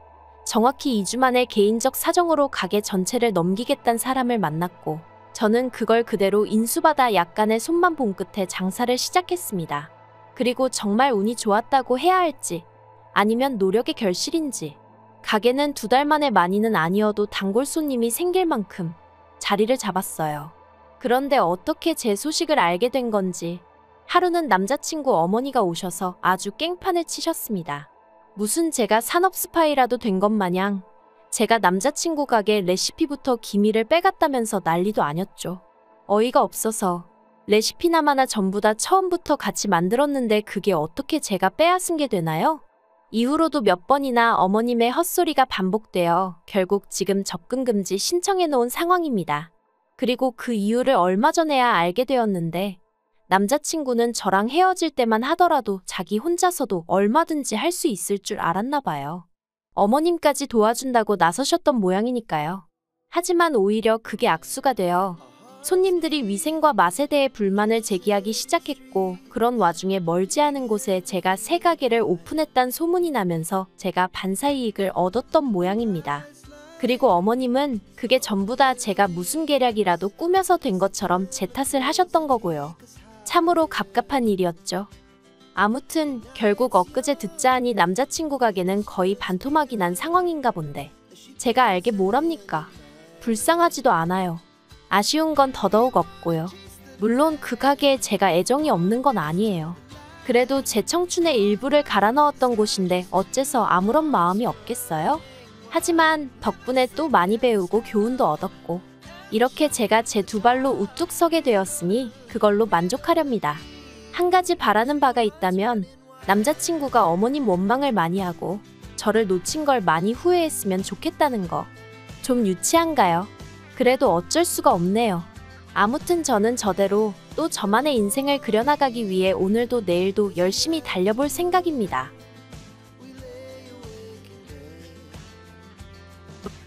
정확히 2주 만에 개인적 사정으로 가게 전체를 넘기겠다는 사람을 만났고 저는 그걸 그대로 인수받아 약간의 손만 본 끝에 장사를 시작했습니다. 그리고 정말 운이 좋았다고 해야 할지 아니면 노력의 결실인지 가게는 2달 만에 많이는 아니어도 단골 손님이 생길 만큼 자리를 잡았어요. 그런데 어떻게 제 소식을 알게 된 건지 하루는 남자친구 어머니가 오셔서 아주 깽판을 치셨습니다. 무슨 제가 산업 스파이라도 된 것 마냥 제가 남자친구 가게 레시피부터 기밀을 빼갔다면서 난리도 아녔죠. 어이가 없어서 레시피나마나 전부 다 처음부터 같이 만들었는데 그게 어떻게 제가 빼앗은 게 되나요? 이후로도 몇 번이나 어머님의 헛소리가 반복되어 결국 지금 접근 금지 신청해 놓은 상황입니다. 그리고 그 이유를 얼마 전에야 알게 되었는데 남자친구는 저랑 헤어질 때만 하더라도 자기 혼자서도 얼마든지 할 수 있을 줄 알았나 봐요. 어머님까지 도와준다고 나서셨던 모양이니까요. 하지만 오히려 그게 악수가 되어 손님들이 위생과 맛에 대해 불만을 제기하기 시작했고 그런 와중에 멀지 않은 곳에 제가 새 가게를 오픈했다는 소문이 나면서 제가 반사이익을 얻었던 모양입니다. 그리고 어머님은 그게 전부 다 제가 무슨 계략이라도 꾸며서 된 것처럼 제 탓을 하셨던 거고요. 참으로 갑갑한 일이었죠. 아무튼 결국 엊그제 듣자 하니 남자친구 가게는 거의 반토막이 난 상황인가 본데 제가 알게 뭐랍니까? 불쌍하지도 않아요. 아쉬운 건 더더욱 없고요. 물론 그 가게에 제가 애정이 없는 건 아니에요. 그래도 제 청춘의 일부를 갈아 넣었던 곳인데 어째서 아무런 마음이 없겠어요? 하지만 덕분에 또 많이 배우고 교훈도 얻었고 이렇게 제가 제 2발로 우뚝 서게 되었으니 그걸로 만족하렵니다. 한 가지 바라는 바가 있다면 남자친구가 어머님 원망을 많이 하고 저를 놓친 걸 많이 후회했으면 좋겠다는 거. 좀 유치한가요? 그래도 어쩔 수가 없네요. 아무튼 저는 저대로 또 저만의 인생을 그려나가기 위해 오늘도 내일도 열심히 달려볼 생각입니다.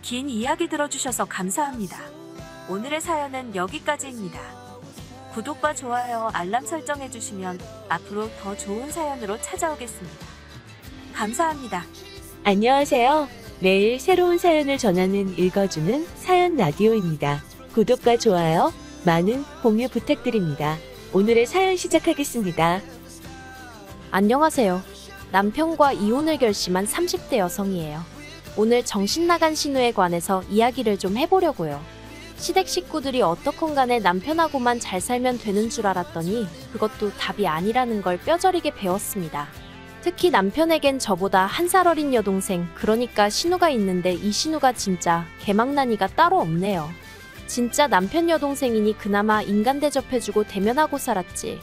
긴 이야기 들어주셔서 감사합니다. 오늘의 사연은 여기까지입니다. 구독과 좋아요, 알람 설정해주시면 앞으로 더 좋은 사연으로 찾아오겠습니다. 감사합니다. 안녕하세요. 매일 새로운 사연을 전하는 읽어주는 사연 라디오입니다. 구독과 좋아요, 많은 공유 부탁드립니다. 오늘의 사연 시작하겠습니다. 안녕하세요. 남편과 이혼을 결심한 30대 여성이에요. 오늘 정신나간 신우에 관해서 이야기를 좀 해보려고요. 시댁 식구들이 어떻건 간에 남편하고만 잘 살면 되는 줄 알았더니 그것도 답이 아니라는 걸 뼈저리게 배웠습니다. 특히 남편에겐 저보다 1살 어린 여동생, 그러니까 신우가 있는데 이 신우가 진짜 개망나니가 따로 없네요. 진짜 남편 여동생이니 그나마 인간 대접해주고 대면하고 살았지.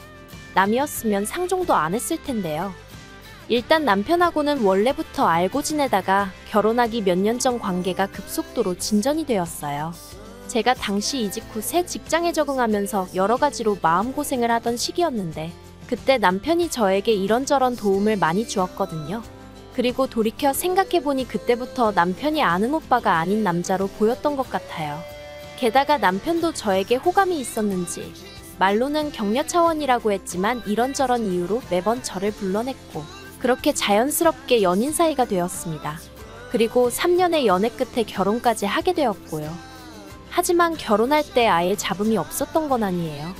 남이었으면 상종도 안 했을 텐데요. 일단 남편하고는 원래부터 알고 지내다가 결혼하기 몇 년 전 관계가 급속도로 진전이 되었어요. 제가 당시 이직 후 새 직장에 적응하면서 여러 가지로 마음고생을 하던 시기였는데 그때 남편이 저에게 이런저런 도움을 많이 주었거든요. 그리고 돌이켜 생각해보니 그때부터 남편이 아는 오빠가 아닌 남자로 보였던 것 같아요. 게다가 남편도 저에게 호감이 있었는지 말로는 격려 차원이라고 했지만 이런저런 이유로 매번 저를 불러냈고 그렇게 자연스럽게 연인 사이가 되었습니다. 그리고 3년의 연애 끝에 결혼까지 하게 되었고요. 하지만 결혼할 때 아예 잡음이 없었던 건 아니에요.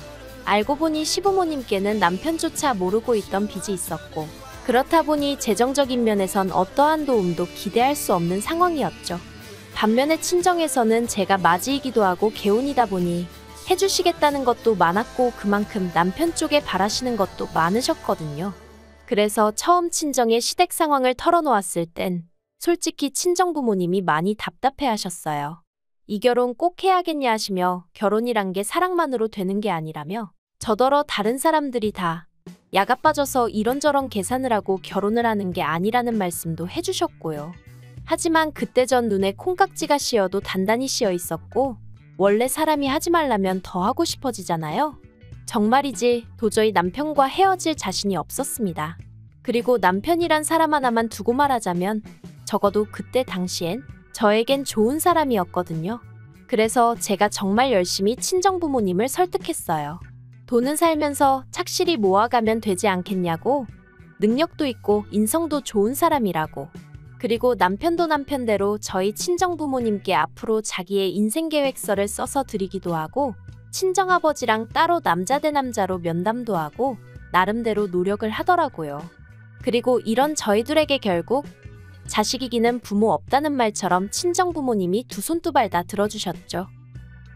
알고 보니 시부모님께는 남편조차 모르고 있던 빚이 있었고 그렇다 보니 재정적인 면에선 어떠한 도움도 기대할 수 없는 상황이었죠. 반면에 친정에서는 제가 맞이이기도 하고 개운이다 보니 해주시겠다는 것도 많았고 그만큼 남편 쪽에 바라시는 것도 많으셨거든요. 그래서 처음 친정의 시댁 상황을 털어놓았을 땐 솔직히 친정 부모님이 많이 답답해하셨어요. 이 결혼 꼭 해야겠냐 하시며 결혼이란 게 사랑만으로 되는 게 아니라며 저더러 다른 사람들이 다 야가 빠져서 이런저런 계산을 하고 결혼을 하는 게 아니라는 말씀도 해주셨고요. 하지만 그때 전 눈에 콩깍지가 씌어도 단단히 씌어 있었고 원래 사람이 하지 말라면 더 하고 싶어지잖아요. 정말이지 도저히 남편과 헤어질 자신이 없었습니다. 그리고 남편이란 사람 하나만 두고 말하자면 적어도 그때 당시엔 저에겐 좋은 사람이었거든요. 그래서 제가 정말 열심히 친정부모님을 설득했어요. 돈은 살면서 착실히 모아가면 되지 않겠냐고, 능력도 있고 인성도 좋은 사람이라고. 그리고 남편도 남편대로 저희 친정부모님께 앞으로 자기의 인생계획서를 써서 드리기도 하고 친정아버지랑 따로 남자 대 남자로 면담도 하고 나름대로 노력을 하더라고요. 그리고 이런 저희들에게 결국 자식 이기는 부모 없다는 말처럼 친정부모님이 두 손 두 발 다 들어주셨죠.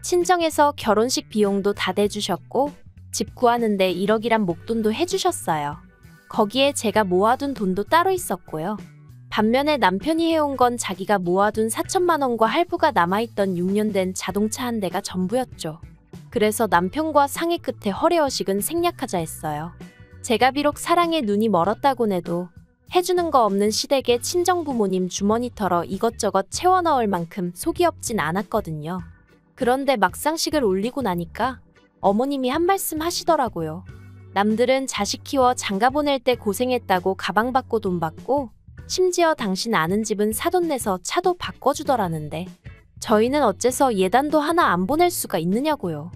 친정에서 결혼식 비용도 다 대주셨고 집 구하는데 1억이란 목돈도 해주셨어요. 거기에 제가 모아둔 돈도 따로 있었고요. 반면에 남편이 해온 건 자기가 모아둔 4천만 원과 할부가 남아있던 6년 된 자동차 한 대가 전부였죠. 그래서 남편과 상의 끝에 허례허식은 생략하자 했어요. 제가 비록 사랑에 눈이 멀었다곤 해도 해주는 거 없는 시댁에 친정부모님 주머니 털어 이것저것 채워 넣을 만큼 속이 없진 않았거든요. 그런데 막상식을 올리고 나니까 어머님이 한 말씀 하시더라고요. 남들은 자식 키워 장가 보낼 때 고생했다고 가방 받고 돈 받고 심지어 당신 아는 집은 사돈 내서 차도 바꿔주더라는데 저희는 어째서 예단도 하나 안 보낼 수가 있느냐고요.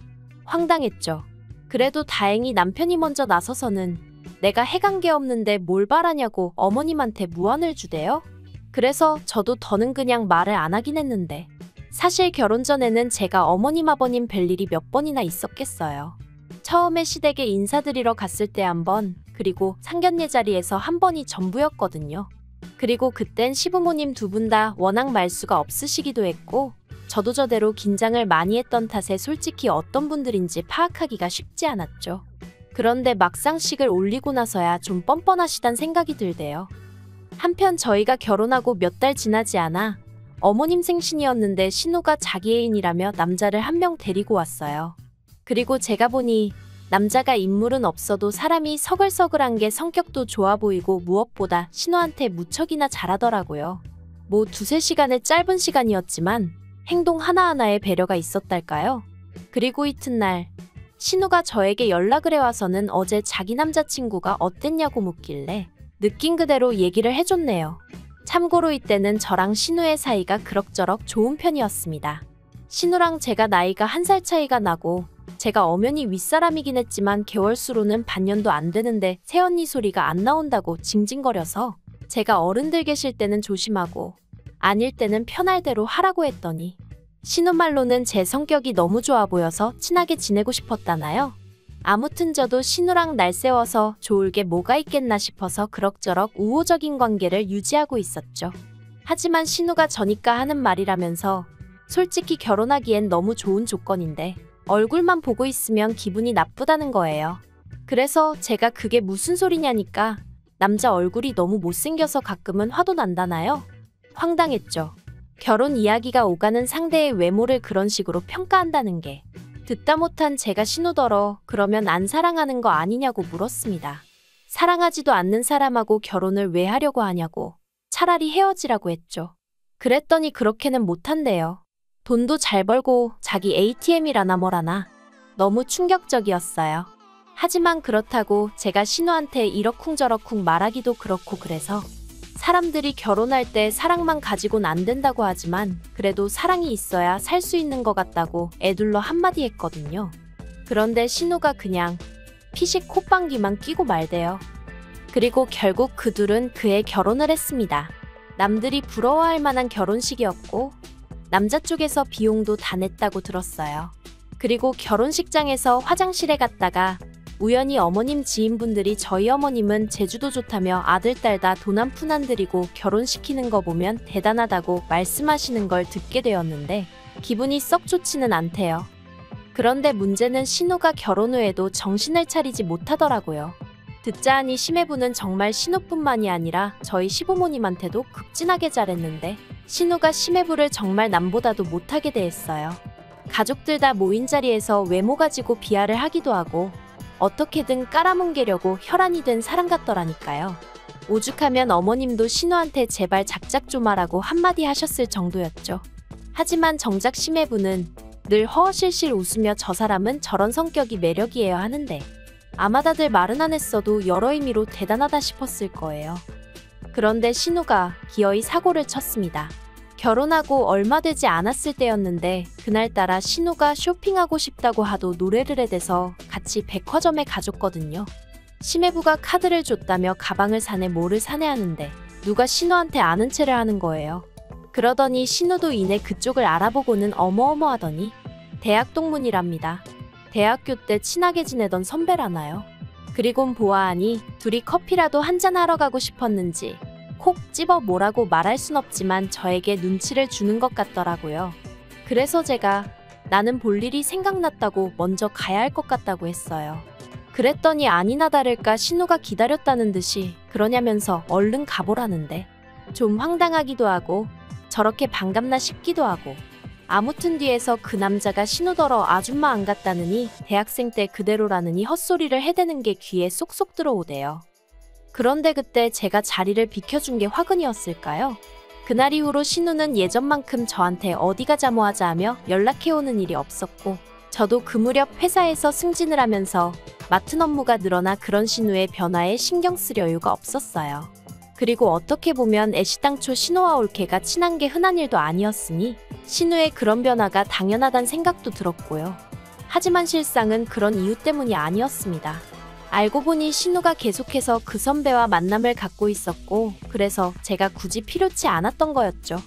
황당했죠. 그래도 다행히 남편이 먼저 나서서는 내가 해간 게 없는데 뭘 바라냐고 어머님한테 무안을 주대요. 그래서 저도 더는 그냥 말을 안 하긴 했는데 사실 결혼 전에는 제가 어머님 아버님 뵐 일이 몇 번이나 있었겠어요. 처음에 시댁에 인사드리러 갔을 때 한 번, 그리고 상견례 자리에서 한 번이 전부였거든요. 그리고 그땐 시부모님 두 분 다 워낙 말수가 없으시기도 했고 저도 저대로 긴장을 많이 했던 탓에 솔직히 어떤 분들인지 파악하기가 쉽지 않았죠. 그런데 막상 식을 올리고 나서야 좀 뻔뻔하시단 생각이 들대요. 한편 저희가 결혼하고 몇 달 지나지 않아 어머님 생신이었는데 신우가 자기 애인이라며 남자를 한 명 데리고 왔어요. 그리고 제가 보니 남자가 인물은 없어도 사람이 서글서글한 게 성격도 좋아 보이고 무엇보다 신우한테 무척이나 잘하더라고요. 뭐 2-3시간의 짧은 시간이었지만 행동 하나하나에 배려가 있었달까요? 그리고 이튿날 신우가 저에게 연락을 해와서는 어제 자기 남자친구가 어땠냐고 묻길래 느낀 그대로 얘기를 해줬네요. 참고로 이때는 저랑 신우의 사이가 그럭저럭 좋은 편이었습니다. 신우랑 제가 나이가 1살 차이가 나고 제가 엄연히 윗사람이긴 했지만 개월수로는 반년도 안 되는데 새언니 소리가 안 나온다고 징징거려서 제가 어른들 계실 때는 조심하고 아닐 때는 편할 대로 하라고 했더니 신우 말로는 제 성격이 너무 좋아 보여서 친하게 지내고 싶었다나요? 아무튼 저도 신우랑 날 세워서 좋을 게 뭐가 있겠나 싶어서 그럭저럭 우호적인 관계를 유지하고 있었죠. 하지만 신우가 저니까 하는 말이라면서 솔직히 결혼하기엔 너무 좋은 조건인데 얼굴만 보고 있으면 기분이 나쁘다는 거예요. 그래서 제가 그게 무슨 소리냐니까 남자 얼굴이 너무 못생겨서 가끔은 화도 난다나요? 황당했죠. 결혼 이야기가 오가는 상대의 외모를 그런 식으로 평가한다는 게. 듣다 못한 제가 신우더러 그러면 안 사랑하는 거 아니냐고 물었습니다. 사랑하지도 않는 사람하고 결혼을 왜 하려고 하냐고. 차라리 헤어지라고 했죠. 그랬더니 그렇게는 못한대요. 돈도 잘 벌고 자기 ATM이라나 뭐라나. 너무 충격적이었어요. 하지만 그렇다고 제가 신우한테 이러쿵저러쿵 말하기도 그렇고 그래서 사람들이 결혼할 때 사랑만 가지고는 안 된다고 하지만 그래도 사랑이 있어야 살 수 있는 것 같다고 애둘러 한마디 했거든요. 그런데 신우가 그냥 피식 콧방귀만 끼고 말대요. 그리고 결국 그 둘은 그해 결혼을 했습니다. 남들이 부러워할 만한 결혼식이었고 남자 쪽에서 비용도 다 냈다고 들었어요. 그리고 결혼식장에서 화장실에 갔다가 우연히 어머님 지인분들이 저희 어머님은 제주도 좋다며 아들 딸 다 돈 한 푼 안 들이고 결혼시키는 거 보면 대단하다고 말씀하시는 걸 듣게 되었는데 기분이 썩 좋지는 않대요. 그런데 문제는 신우가 결혼 후에도 정신을 차리지 못하더라고요. 듣자 하니 시매부는 정말 신우뿐만이 아니라 저희 시부모님한테도 극진하게 잘했는데 신우가 시매부를 정말 남보다도 못하게 대했어요. 가족들 다 모인 자리에서 외모 가지고 비하를 하기도 하고 어떻게든 깔아뭉개려고 혈안이 된 사람 같더라니까요. 오죽하면 어머님도 신우한테 제발 작작 좀 하라고 한마디 하셨을 정도였죠. 하지만 정작 심해부는 늘 허허실실 웃으며 저 사람은 저런 성격이 매력이에요 하는데 아마 다들 말은 안 했어도 여러 의미로 대단하다 싶었을 거예요. 그런데 신우가 기어이 사고를 쳤습니다. 결혼하고 얼마 되지 않았을 때였는데 그날따라 신우가 쇼핑하고 싶다고 하도 노래를 해대서 같이 백화점에 가줬거든요. 심해부가 카드를 줬다며 가방을 사네 뭐를 사네 하는데 누가 신우한테 아는 체를 하는 거예요. 그러더니 신우도 이내 그쪽을 알아보고는 어머어머하더니 대학 동문이랍니다. 대학교 때 친하게 지내던 선배라나요. 그리곤 보아하니 둘이 커피라도 한잔하러 가고 싶었는지 콕 집어 뭐라고 말할 순 없지만 저에게 눈치를 주는 것 같더라고요. 그래서 제가 나는 볼 일이 생각났다고 먼저 가야 할 것 같다고 했어요. 그랬더니 아니나 다를까 신우가 기다렸다는 듯이 그러냐면서 얼른 가보라는데 좀 황당하기도 하고 저렇게 반갑나 싶기도 하고 아무튼 뒤에서 그 남자가 신우더러 아줌마 안 갔다느니 대학생 때 그대로라느니 헛소리를 해대는 게 귀에 쏙쏙 들어오대요. 그런데 그때 제가 자리를 비켜준 게 화근이었을까요? 그날 이후로 신우는 예전만큼 저한테 어디 가자 뭐 하자 하며 연락해오는 일이 없었고 저도 그 무렵 회사에서 승진을 하면서 맡은 업무가 늘어나 그런 신우의 변화에 신경 쓸 여유가 없었어요. 그리고 어떻게 보면 애시당초 신우와 올케가 친한 게 흔한 일도 아니었으니 신우의 그런 변화가 당연하단 생각도 들었고요. 하지만 실상은 그런 이유 때문이 아니었습니다. 알고 보니 신우가 계속해서 그 선배와 만남을 갖고 있었고 그래서 제가 굳이 필요치 않았던 거였죠.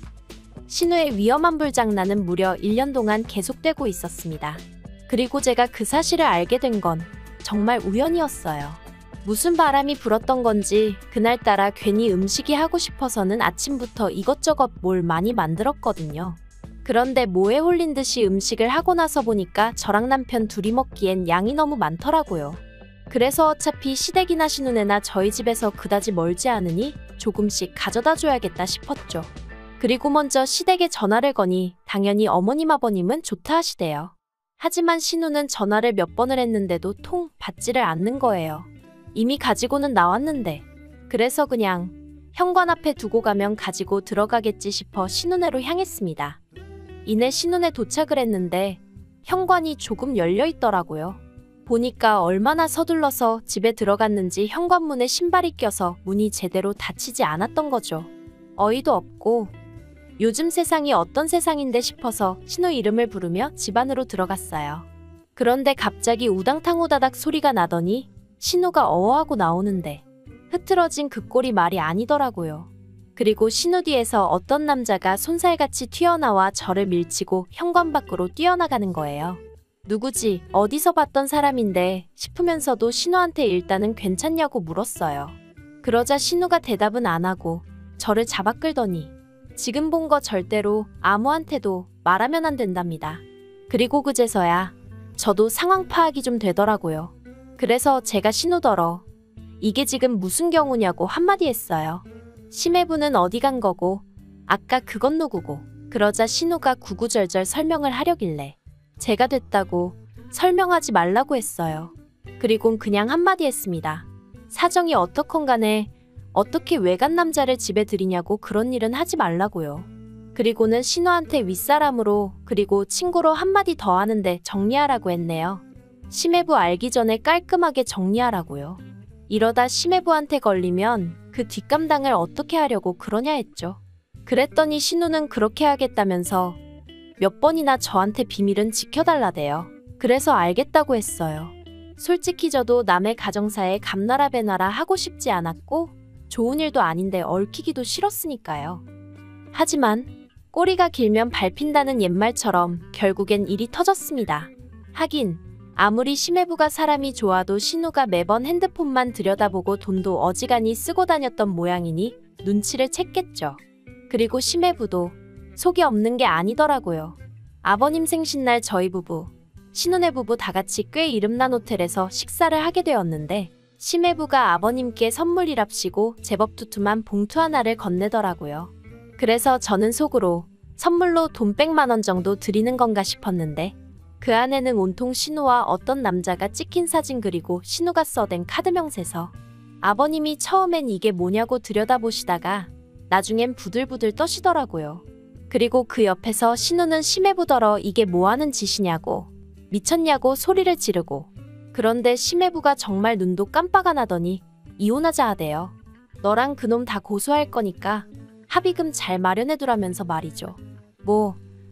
신우의 위험한 불장난은 무려 1년 동안 계속되고 있었습니다. 그리고 제가 그 사실을 알게 된 건 정말 우연이었어요. 무슨 바람이 불었던 건지 그날따라 괜히 음식이 하고 싶어서는 아침부터 이것저것 뭘 많이 만들었거든요. 그런데 뭐에 홀린 듯이 음식을 하고 나서 보니까 저랑 남편 둘이 먹기엔 양이 너무 많더라고요. 그래서 어차피 시댁이나 신우네나 저희 집에서 그다지 멀지 않으니 조금씩 가져다 줘야겠다 싶었죠. 그리고 먼저 시댁에 전화를 거니 당연히 어머님 아버님은 좋다 하시대요. 하지만 신우는 전화를 몇 번을 했는데도 통 받지를 않는 거예요. 이미 가지고는 나왔는데. 그래서 그냥 현관 앞에 두고 가면 가지고 들어가겠지 싶어 신우네로 향했습니다. 이내 신우네 도착을 했는데 현관이 조금 열려 있더라고요. 보니까 얼마나 서둘러서 집에 들어갔는지 현관문에 신발이 껴서 문이 제대로 닫히지 않았던 거죠. 어이도 없고 요즘 세상이 어떤 세상인데 싶어서 신우 이름을 부르며 집 안으로 들어갔어요. 그런데 갑자기 우당탕 후다닥 소리가 나더니 신우가 어어하고 나오는데 흐트러진 그 꼴이 말이 아니더라고요. 그리고 신우 뒤에서 어떤 남자가 손살같이 튀어나와 저를 밀치고 현관 밖으로 뛰어나가는 거예요. 누구지? 어디서 봤던 사람인데 싶으면서도 신우한테 일단은 괜찮냐고 물었어요. 그러자 신우가 대답은 안 하고 저를 잡아 끌더니 지금 본 거 절대로 아무한테도 말하면 안 된답니다. 그리고 그제서야 저도 상황 파악이 좀 되더라고요. 그래서 제가 신우더러 이게 지금 무슨 경우냐고 한마디 했어요. 심해부는 어디 간 거고 아까 그건 누구고. 그러자 신우가 구구절절 설명을 하려길래 제가 됐다고 설명하지 말라고 했어요. 그리곤 그냥 한마디 했습니다. 사정이 어떻건 간에 어떻게 외간 남자를 집에 들이냐고 그런 일은 하지 말라고요. 그리고는 신우한테 윗사람으로 그리고 친구로 한마디 더 하는데 정리하라고 했네요. 심해부 알기 전에 깔끔하게 정리하라고요. 이러다 심해부한테 걸리면 그 뒷감당을 어떻게 하려고 그러냐 했죠. 그랬더니 신우는 그렇게 하겠다면서 몇 번이나 저한테 비밀은 지켜달라대요. 그래서 알겠다고 했어요. 솔직히 저도 남의 가정사에 감나라 배나라 하고 싶지 않았고 좋은 일도 아닌데 얽히기도 싫었으니까요. 하지만 꼬리가 길면 밟힌다는 옛말처럼 결국엔 일이 터졌습니다. 하긴 아무리 심해부가 사람이 좋아도 신우가 매번 핸드폰만 들여다보고 돈도 어지간히 쓰고 다녔던 모양이니 눈치를 챘겠죠. 그리고 심해부도 속이 없는 게 아니더라고요. 아버님 생신날 저희 부부, 신우네 부부 다 같이 꽤 이름난 호텔에서 식사를 하게 되었는데 심해부가 아버님께 선물이랍시고 제법 두툼한 봉투 하나를 건네더라고요. 그래서 저는 속으로 선물로 돈 100만 원 정도 드리는 건가 싶었는데 그 안에는 온통 신우와 어떤 남자가 찍힌 사진 그리고 신우가 써댄 카드 명세서. 아버님이 처음엔 이게 뭐냐고 들여다보시다가 나중엔 부들부들 떠시더라고요. 그리고 그 옆에서 신우는 심해부더러 이게 뭐하는 짓이냐고, 미쳤냐고 소리를 지르고. 그런데 심해부가 정말 눈도 깜빡 안 하더니 이혼하자 하대요. 너랑 그놈 다 고소할 거니까 합의금 잘 마련해두라면서 말이죠.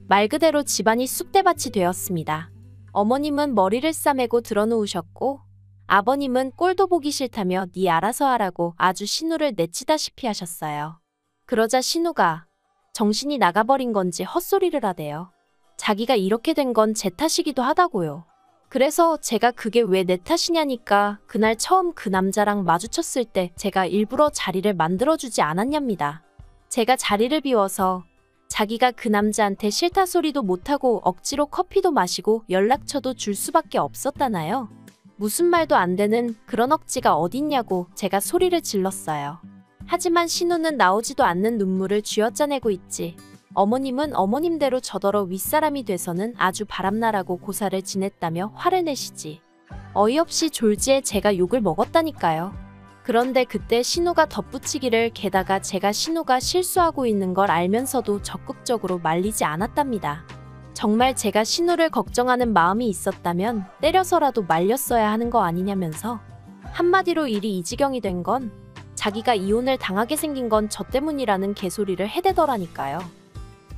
말 그대로 집안이 쑥대밭이 되었습니다. 어머님은 머리를 싸매고 드러누우셨고 아버님은 꼴도 보기 싫다며 네 알아서 하라고 아주 신우를 내치다시피 하셨어요. 그러자 신우가 정신이 나가버린 건지 헛소리를 하대요. 자기가 이렇게 된 건 제 탓이기도 하다고요. 그래서 제가 그게 왜 내 탓이냐니까 그날 처음 그 남자랑 마주쳤을 때 제가 일부러 자리를 만들어주지 않았냐입니다. 제가 자리를 비워서 자기가 그 남자한테 싫다 소리도 못하고 억지로 커피도 마시고 연락처도 줄 수밖에 없었다나요. 무슨 말도 안 되는 그런 억지가 어딨냐고 제가 소리를 질렀어요. 하지만 신우는 나오지도 않는 눈물을 쥐어짜내고 있지. 어머님은 어머님대로 저더러 윗사람이 돼서는 아주 바람나라고 고사를 지냈다며 화를 내시지. 어이없이 졸지에 제가 욕을 먹었다니까요. 그런데 그때 신우가 덧붙이기를 게다가 제가 신우가 실수하고 있는 걸 알면서도 적극적으로 말리지 않았답니다. 정말 제가 신우를 걱정하는 마음이 있었다면 때려서라도 말렸어야 하는 거 아니냐면서. 한마디로 일이 이 지경이 된 건 자기가 이혼을 당하게 생긴 건 저 때문이라는 개소리를 해대더라니까요.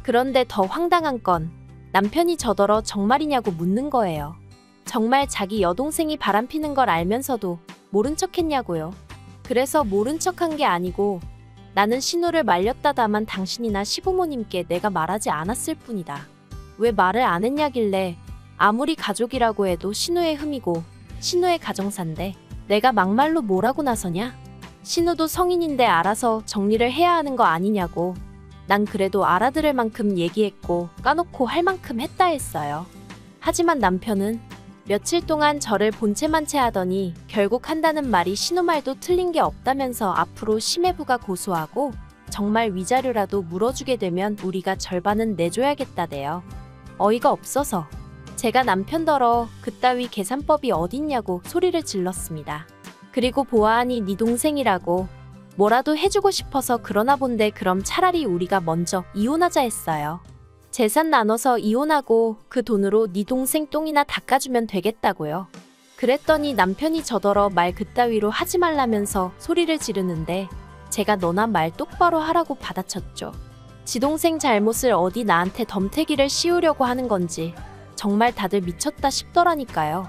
그런데 더 황당한 건 남편이 저더러 정말이냐고 묻는 거예요. 정말 자기 여동생이 바람피는 걸 알면서도 모른 척 했냐고요. 그래서 모른 척한 게 아니고 나는 신우를 말렸다다만 당신이나 시부모님께 내가 말하지 않았을 뿐이다. 왜 말을 안 했냐길래 아무리 가족이라고 해도 신우의 흠이고 신우의 가정사인데 내가 막말로 뭐라고 나서냐? 신우도 성인인데 알아서 정리를 해야 하는 거 아니냐고. 난 그래도 알아들을 만큼 얘기했고 까놓고 할 만큼 했다 했어요. 하지만 남편은 며칠 동안 저를 본체만 채 하더니 결국 한다는 말이 신우 말도 틀린 게 없다면서 앞으로 심해부가 고소하고 정말 위자료라도 물어주게 되면 우리가 절반은 내줘야겠다대요. 어이가 없어서 제가 남편더러 그따위 계산법이 어딨냐고 소리를 질렀습니다. 그리고 보아하니 네 동생이라고 뭐라도 해주고 싶어서 그러나 본데 그럼 차라리 우리가 먼저 이혼하자 했어요. 재산 나눠서 이혼하고 그 돈으로 네 동생 똥이나 닦아주면 되겠다고요. 그랬더니 남편이 저더러 말 그따위로 하지 말라면서 소리를 지르는데 제가 너나 말 똑바로 하라고 받아쳤죠. 지 동생 잘못을 어디 나한테 덤태기를 씌우려고 하는 건지 정말 다들 미쳤다 싶더라니까요.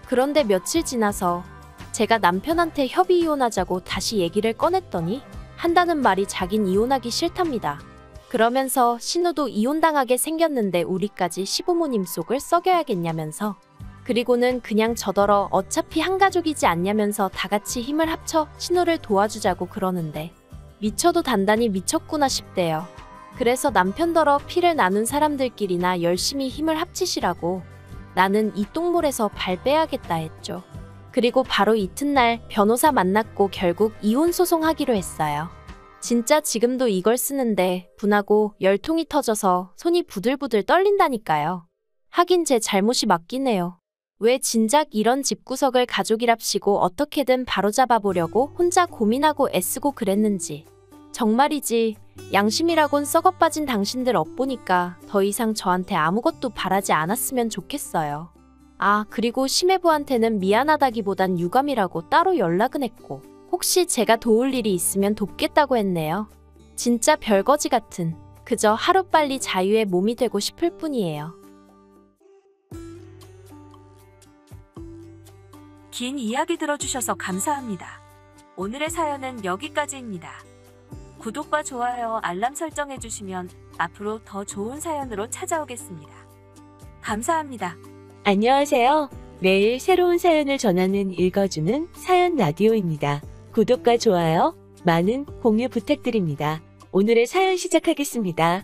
그런데 며칠 지나서 제가 남편한테 협의 이혼하자고 다시 얘기를 꺼냈더니 한다는 말이 자긴 이혼하기 싫답니다. 그러면서 신우도 이혼당하게 생겼는데 우리까지 시부모님 속을 썩여야겠냐면서. 그리고는 그냥 저더러 어차피 한 가족이지 않냐면서 다 같이 힘을 합쳐 신우를 도와주자고 그러는데 미쳐도 단단히 미쳤구나 싶대요. 그래서 남편더러 피를 나눈 사람들끼리나 열심히 힘을 합치시라고 나는 이 똥물에서 발 빼야겠다 했죠. 그리고 바로 이튿날 변호사 만났고 결국 이혼 소송하기로 했어요. 진짜 지금도 이걸 쓰는데 분하고 열통이 터져서 손이 부들부들 떨린다니까요. 하긴 제 잘못이 맞긴 해요. 왜 진작 이런 집구석을 가족이랍시고 어떻게든 바로잡아 보려고 혼자 고민하고 애쓰고 그랬는지. 정말이지 양심이라곤 썩어빠진 당신들 엇보니까 더 이상 저한테 아무것도 바라지 않았으면 좋겠어요. 아, 그리고 심해부한테는 미안하다기보단 유감이라고 따로 연락은 했고 혹시 제가 도울 일이 있으면 돕겠다고 했네요. 진짜 별거지 같은, 그저 하루빨리 자유의 몸이 되고 싶을 뿐이에요. 긴 이야기 들어주셔서 감사합니다. 오늘의 사연은 여기까지입니다. 구독과 좋아요, 알람 설정해주시면 앞으로 더 좋은 사연으로 찾아오겠습니다. 감사합니다. 안녕하세요. 매일 새로운 사연을 전하는 읽어주는 사연 라디오입니다. 구독과 좋아요, 많은 공유 부탁드립니다. 오늘의 사연 시작하겠습니다.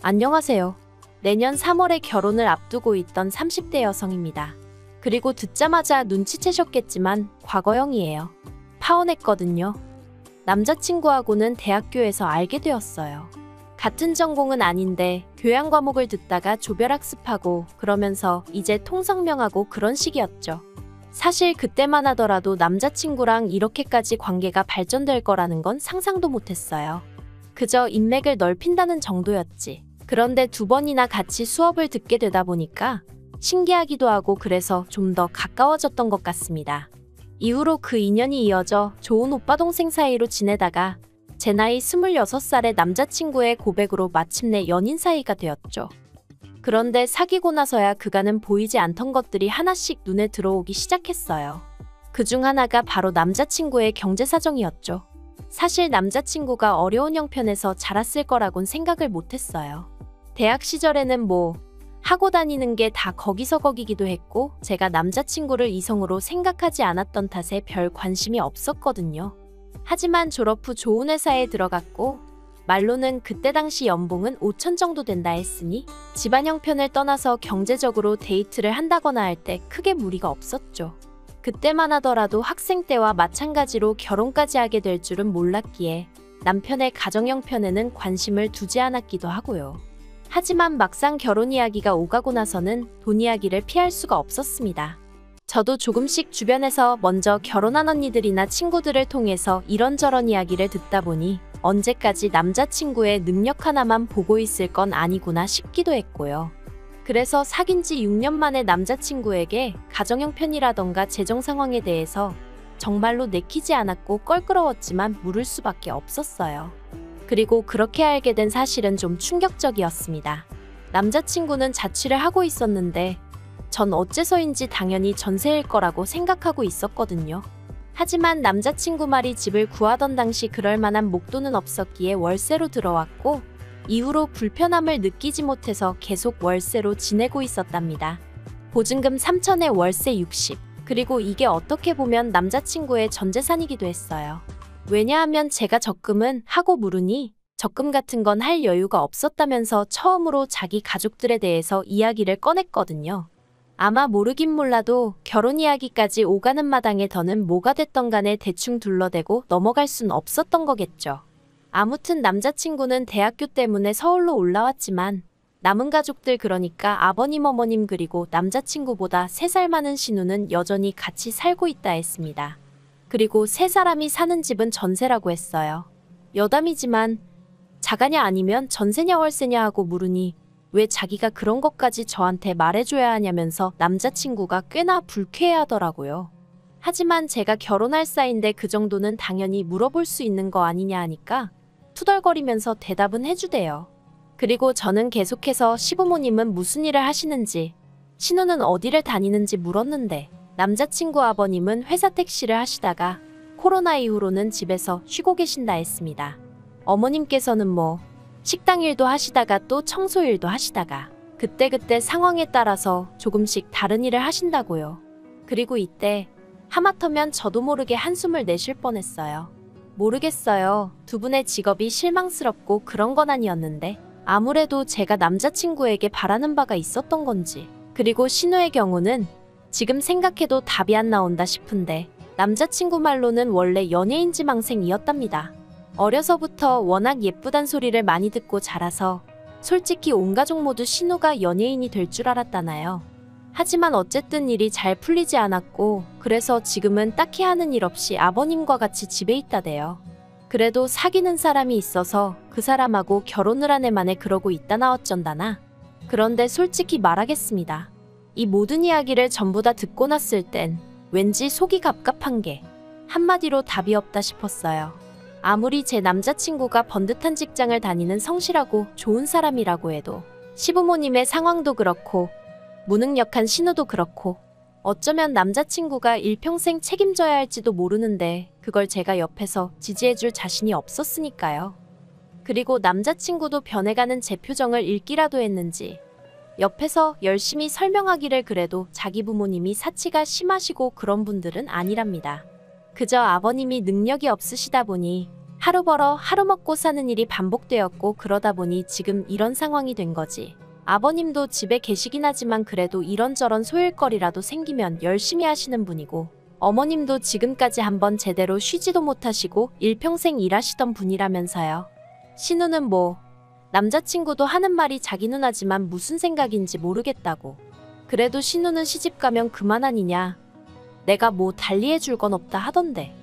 안녕하세요. 내년 3월에 결혼을 앞두고 있던 30대 여성입니다. 그리고 듣자마자 눈치채셨겠지만 과거형이에요. 파혼했거든요. 남자친구하고는 대학교에서 알게 되었어요. 같은 전공은 아닌데 교양 과목을 듣다가 조별학습하고 그러면서 이제 통성명하고 그런 식이었죠. 사실 그때만 하더라도 남자친구랑 이렇게까지 관계가 발전될 거라는 건 상상도 못했어요. 그저 인맥을 넓힌다는 정도였지. 그런데 2번이나 같이 수업을 듣게 되다 보니까 신기하기도 하고 그래서 좀 더 가까워졌던 것 같습니다. 이후로 그 인연이 이어져 좋은 오빠 동생 사이로 지내다가 제 나이 26살의 남자친구의 고백으로 마침내 연인 사이가 되었죠. 그런데 사귀고 나서야 그간은 보이지 않던 것들이 하나씩 눈에 들어오기 시작했어요. 그중 하나가 바로 남자친구의 경제 사정이었죠. 사실 남자친구가 어려운 형편에서 자랐을 거라곤 생각을 못했어요. 대학 시절에는 하고 다니는 게 다 거기서 거기기도 했고 제가 남자친구를 이성으로 생각하지 않았던 탓에 별 관심이 없었거든요. 하지만 졸업 후 좋은 회사에 들어갔고 말로는 그때 당시 연봉은 5천 정도 된다 했으니 집안 형편을 떠나서 경제적으로 데이트를 한다거나 할 때 크게 무리가 없었죠. 그때만 하더라도 학생 때와 마찬가지로 결혼까지 하게 될 줄은 몰랐기에 남편의 가정 형편에는 관심을 두지 않았기도 하고요. 하지만 막상 결혼 이야기가 오가고 나서는 돈 이야기를 피할 수가 없었습니다. 저도 조금씩 주변에서 먼저 결혼한 언니들이나 친구들을 통해서 이런저런 이야기를 듣다 보니 언제까지 남자친구의 능력 하나만 보고 있을 건 아니구나 싶기도 했고요. 그래서 사귄 지 6년 만에 남자친구에게 가정 형편이라던가 재정 상황에 대해서 정말로 내키지 않았고 껄끄러웠지만 물을 수밖에 없었어요. 그리고 그렇게 알게 된 사실은 좀 충격적이었습니다. 남자친구는 자취를 하고 있었는데 전 어째서인지 당연히 전세일 거라고 생각하고 있었거든요. 하지만 남자친구 말이 집을 구하던 당시 그럴 만한 목돈은 없었기에 월세로 들어왔고 이후로 불편함을 느끼지 못해서 계속 월세로 지내고 있었답니다. 보증금 3천에 월세 60. 그리고 이게 어떻게 보면 남자친구의 전 재산이기도 했어요. 왜냐하면 제가 적금은 하고 물으니 적금 같은 건 할 여유가 없었다면서 처음으로 자기 가족들에 대해서 이야기를 꺼냈거든요. 아마 모르긴 몰라도 결혼 이야기까지 오가는 마당에 더는 뭐가 됐던 간에 대충 둘러대고 넘어갈 순 없었던 거겠죠. 아무튼 남자친구는 대학교 때문에 서울로 올라왔지만 남은 가족들 그러니까 아버님 어머님 그리고 남자친구보다 3살 많은 신우는 여전히 같이 살고 있다 했습니다. 그리고 3사람이 사는 집은 전세라고 했어요. 여담이지만 자가냐 아니면 전세냐 월세냐 하고 물으니 왜 자기가 그런 것까지 저한테 말해줘야 하냐면서 남자친구가 꽤나 불쾌해하더라고요. 하지만 제가 결혼할 사이인데 그 정도는 당연히 물어볼 수 있는 거 아니냐 하니까 투덜거리면서 대답은 해주대요. 그리고 저는 계속해서 시부모님은 무슨 일을 하시는지, 신우는 어디를 다니는지 물었는데 남자친구 아버님은 회사 택시를 하시다가 코로나 이후로는 집에서 쉬고 계신다 했습니다. 어머님께서는 식당 일도 하시다가 또 청소 일도 하시다가 그때그때 상황에 따라서 조금씩 다른 일을 하신다고요. 그리고 이때 하마터면 저도 모르게 한숨을 내쉴 뻔했어요. 모르겠어요. 2분의 직업이 실망스럽고 그런 건 아니었는데 아무래도 제가 남자친구에게 바라는 바가 있었던 건지. 그리고 신우의 경우는 지금 생각해도 답이 안 나온다 싶은데 남자친구 말로는 원래 연예인 지망생이었답니다. 어려서부터 워낙 예쁘단 소리를 많이 듣고 자라서 솔직히 온 가족 모두 신우가 연예인이 될 줄 알았다나요. 하지만 어쨌든 일이 잘 풀리지 않았고 그래서 지금은 딱히 하는 일 없이 아버님과 같이 집에 있다대요. 그래도 사귀는 사람이 있어서 그 사람하고 결혼을 한 해 만에 그러고 있다나 어쩐다나. 그런데 솔직히 말하겠습니다. 이 모든 이야기를 전부 다 듣고 났을 땐 왠지 속이 갑갑한 게 한마디로 답이 없다 싶었어요. 아무리 제 남자친구가 번듯한 직장을 다니는 성실하고 좋은 사람이라고 해도 시부모님의 상황도 그렇고 무능력한 신우도 그렇고 어쩌면 남자친구가 일평생 책임져야 할지도 모르는데 그걸 제가 옆에서 지지해줄 자신이 없었으니까요. 그리고 남자친구도 변해가는 제 표정을 읽기라도 했는지 옆에서 열심히 설명하기를 그래도 자기 부모님이 사치가 심하시고 그런 분들은 아니랍니다. 그저 아버님이 능력이 없으시다 보니 하루 벌어 하루 먹고 사는 일이 반복되었고 그러다 보니 지금 이런 상황이 된 거지. 아버님도 집에 계시긴 하지만 그래도 이런저런 소일거리라도 생기면 열심히 하시는 분이고 어머님도 지금까지 한번 제대로 쉬지도 못하시고 일평생 일하시던 분이라면서요. 신우는 남자친구도 하는 말이 자기 누나지만 무슨 생각인지 모르겠다고. 그래도 신우는 시집가면 그만 아니냐. 내가 뭐 달리해줄 건 없다 하던데.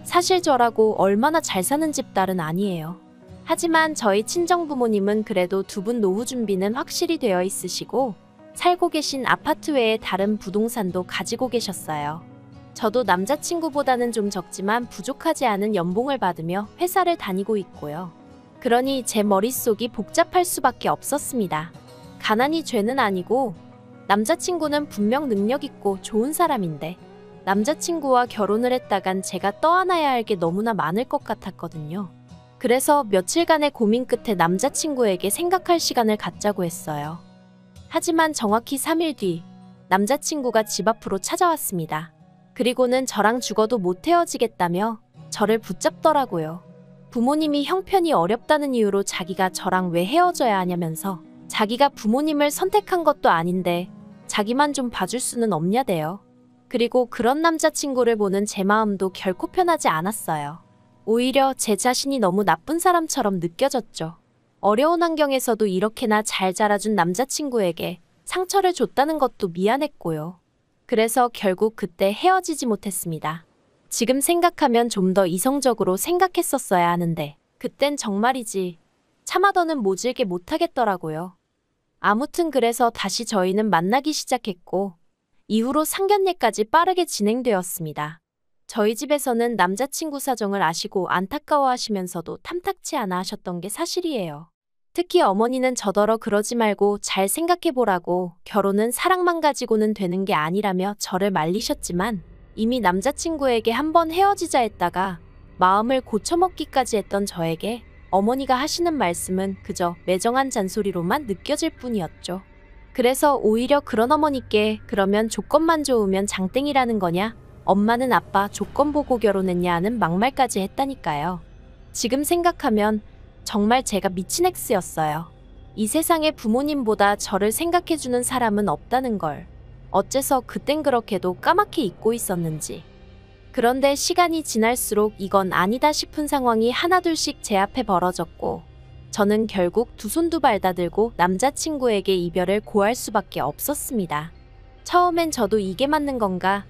사실 저라고 얼마나 잘 사는 집 딸은 아니에요. 하지만 저희 친정부모님은 그래도 두 분 노후 준비는 확실히 되어 있으시고 살고 계신 아파트 외에 다른 부동산도 가지고 계셨어요. 저도 남자친구보다는 좀 적지만 부족하지 않은 연봉을 받으며 회사를 다니고 있고요. 그러니 제 머릿속이 복잡할 수밖에 없었습니다. 가난이 죄는 아니고 남자친구는 분명 능력 있고 좋은 사람인데 남자친구와 결혼을 했다간 제가 떠안아야 할 게 너무나 많을 것 같았거든요. 그래서 며칠간의 고민 끝에 남자친구에게 생각할 시간을 갖자고 했어요. 하지만 정확히 3일 뒤 남자친구가 집 앞으로 찾아왔습니다. 그리고는 저랑 죽어도 못 헤어지겠다며 저를 붙잡더라고요. 부모님이 형편이 어렵다는 이유로 자기가 저랑 왜 헤어져야 하냐면서 자기가 부모님을 선택한 것도 아닌데 자기만 좀 봐줄 수는 없냐대요. 그리고 그런 남자친구를 보는 제 마음도 결코 편하지 않았어요. 오히려 제 자신이 너무 나쁜 사람처럼 느껴졌죠. 어려운 환경에서도 이렇게나 잘 자라준 남자친구에게 상처를 줬다는 것도 미안했고요. 그래서 결국 그때 헤어지지 못했습니다. 지금 생각하면 좀 더 이성적으로 생각했었어야 하는데 그땐 정말이지 참아더는 모질게 못하겠더라고요. 아무튼 그래서 다시 저희는 만나기 시작했고 이후로 상견례까지 빠르게 진행되었습니다. 저희 집에서는 남자친구 사정을 아시고 안타까워하시면서도 탐탁치 않아 하셨던 게 사실이에요. 특히 어머니는 저더러 그러지 말고 잘 생각해보라고 결혼은 사랑만 가지고는 되는 게 아니라며 저를 말리셨지만 이미 남자친구에게 한번 헤어지자 했다가 마음을 고쳐먹기까지 했던 저에게 어머니가 하시는 말씀은 그저 매정한 잔소리로만 느껴질 뿐이었죠. 그래서 오히려 그런 어머니께 그러면 조건만 좋으면 장땡이라는 거냐? 엄마는 아빠 조건 보고 결혼했냐 하는 막말까지 했다니까요. 지금 생각하면 정말 제가 미친 X였어요. 이 세상에 부모님보다 저를 생각해주는 사람은 없다는 걸 어째서 그땐 그렇게도 까맣게 잊고 있었는지. 그런데 시간이 지날수록 이건 아니다 싶은 상황이 하나둘씩 제 앞에 벌어졌고 저는 결국 두 손 두 발 다 들고 남자친구에게 이별을 고할 수밖에 없었습니다. 처음엔 저도 이게 맞는 건가?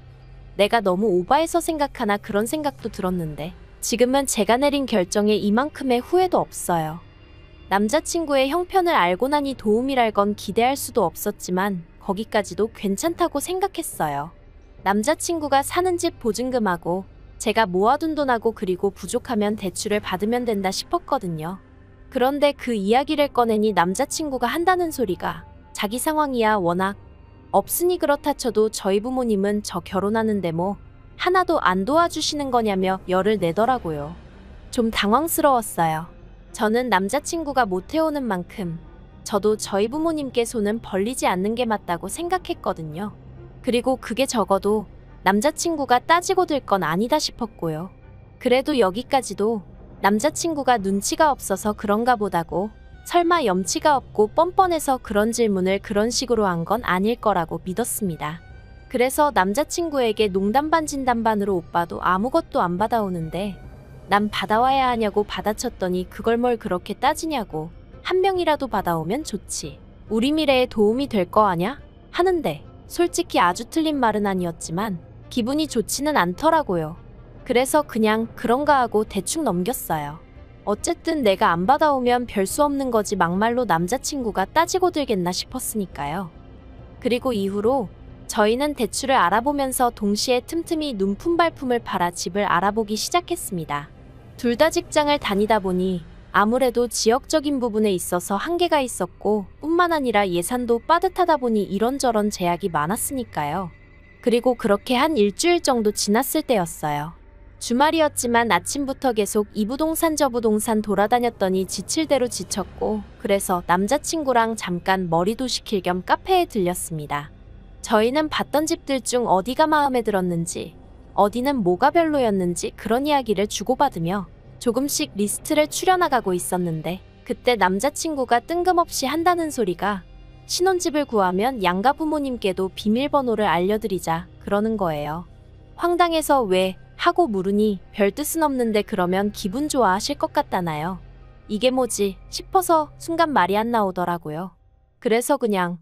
내가 너무 오바해서 생각하나 그런 생각도 들었는데 지금은 제가 내린 결정에 이만큼의 후회도 없어요. 남자친구의 형편을 알고 나니 도움이랄 건 기대할 수도 없었지만 거기까지도 괜찮다고 생각했어요. 남자친구가 사는 집 보증금하고 제가 모아둔 돈하고 그리고 부족하면 대출을 받으면 된다 싶었거든요. 그런데 그 이야기를 꺼내니 남자친구가 한다는 소리가 자기 상황이야 워낙 없으니 그렇다 쳐도 저희 부모님은 저 결혼하는데 뭐 하나도 안 도와주시는 거냐며 열을 내더라고요. 좀 당황스러웠어요. 저는 남자친구가 못해오는 만큼 저도 저희 부모님께 손은 벌리지 않는 게 맞다고 생각했거든요. 그리고 그게 적어도 남자친구가 따지고 들 건 아니다 싶었고요. 그래도 여기까지도 남자친구가 눈치가 없어서 그런가 보다고 설마 염치가 없고 뻔뻔해서 그런 질문을 그런 식으로 한 건 아닐 거라고 믿었습니다. 그래서 남자친구에게 농담 반 진담 반으로 오빠도 아무것도 안 받아오는데 난 받아와야 하냐고 받아쳤더니 그걸 뭘 그렇게 따지냐고 한 명이라도 받아오면 좋지. 우리 미래에 도움이 될 거 아냐? 하는데 솔직히 아주 틀린 말은 아니었지만 기분이 좋지는 않더라고요. 그래서 그냥 그런가 하고 대충 넘겼어요. 어쨌든 내가 안 받아오면 별 수 없는 거지 막말로 남자친구가 따지고 들겠나 싶었으니까요. 그리고 이후로 저희는 대출을 알아보면서 동시에 틈틈이 눈품발품을 팔아 집을 알아보기 시작했습니다. 둘 다 직장을 다니다 보니 아무래도 지역적인 부분에 있어서 한계가 있었고 뿐만 아니라 예산도 빠듯하다 보니 이런저런 제약이 많았으니까요. 그리고 그렇게 한 일주일 정도 지났을 때였어요. 주말이었지만 아침부터 계속 이 부동산 저 부동산 돌아다녔더니 지칠 대로 지쳤고 그래서 남자친구랑 잠깐 머리도 식힐 겸 카페에 들렸습니다. 저희는 봤던 집들 중 어디가 마음에 들었는지 어디는 뭐가 별로였는지 그런 이야기를 주고받으며 조금씩 리스트를 추려나가고 있었는데 그때 남자친구가 뜬금없이 한다는 소리가 신혼집을 구하면 양가 부모님께도 비밀번호를 알려드리자 그러는 거예요. 황당해서 왜 하고 물으니 별 뜻은 없는데 그러면 기분 좋아하실 것 같다나요. 이게 뭐지 싶어서 순간 말이 안 나오더라고요. 그래서 그냥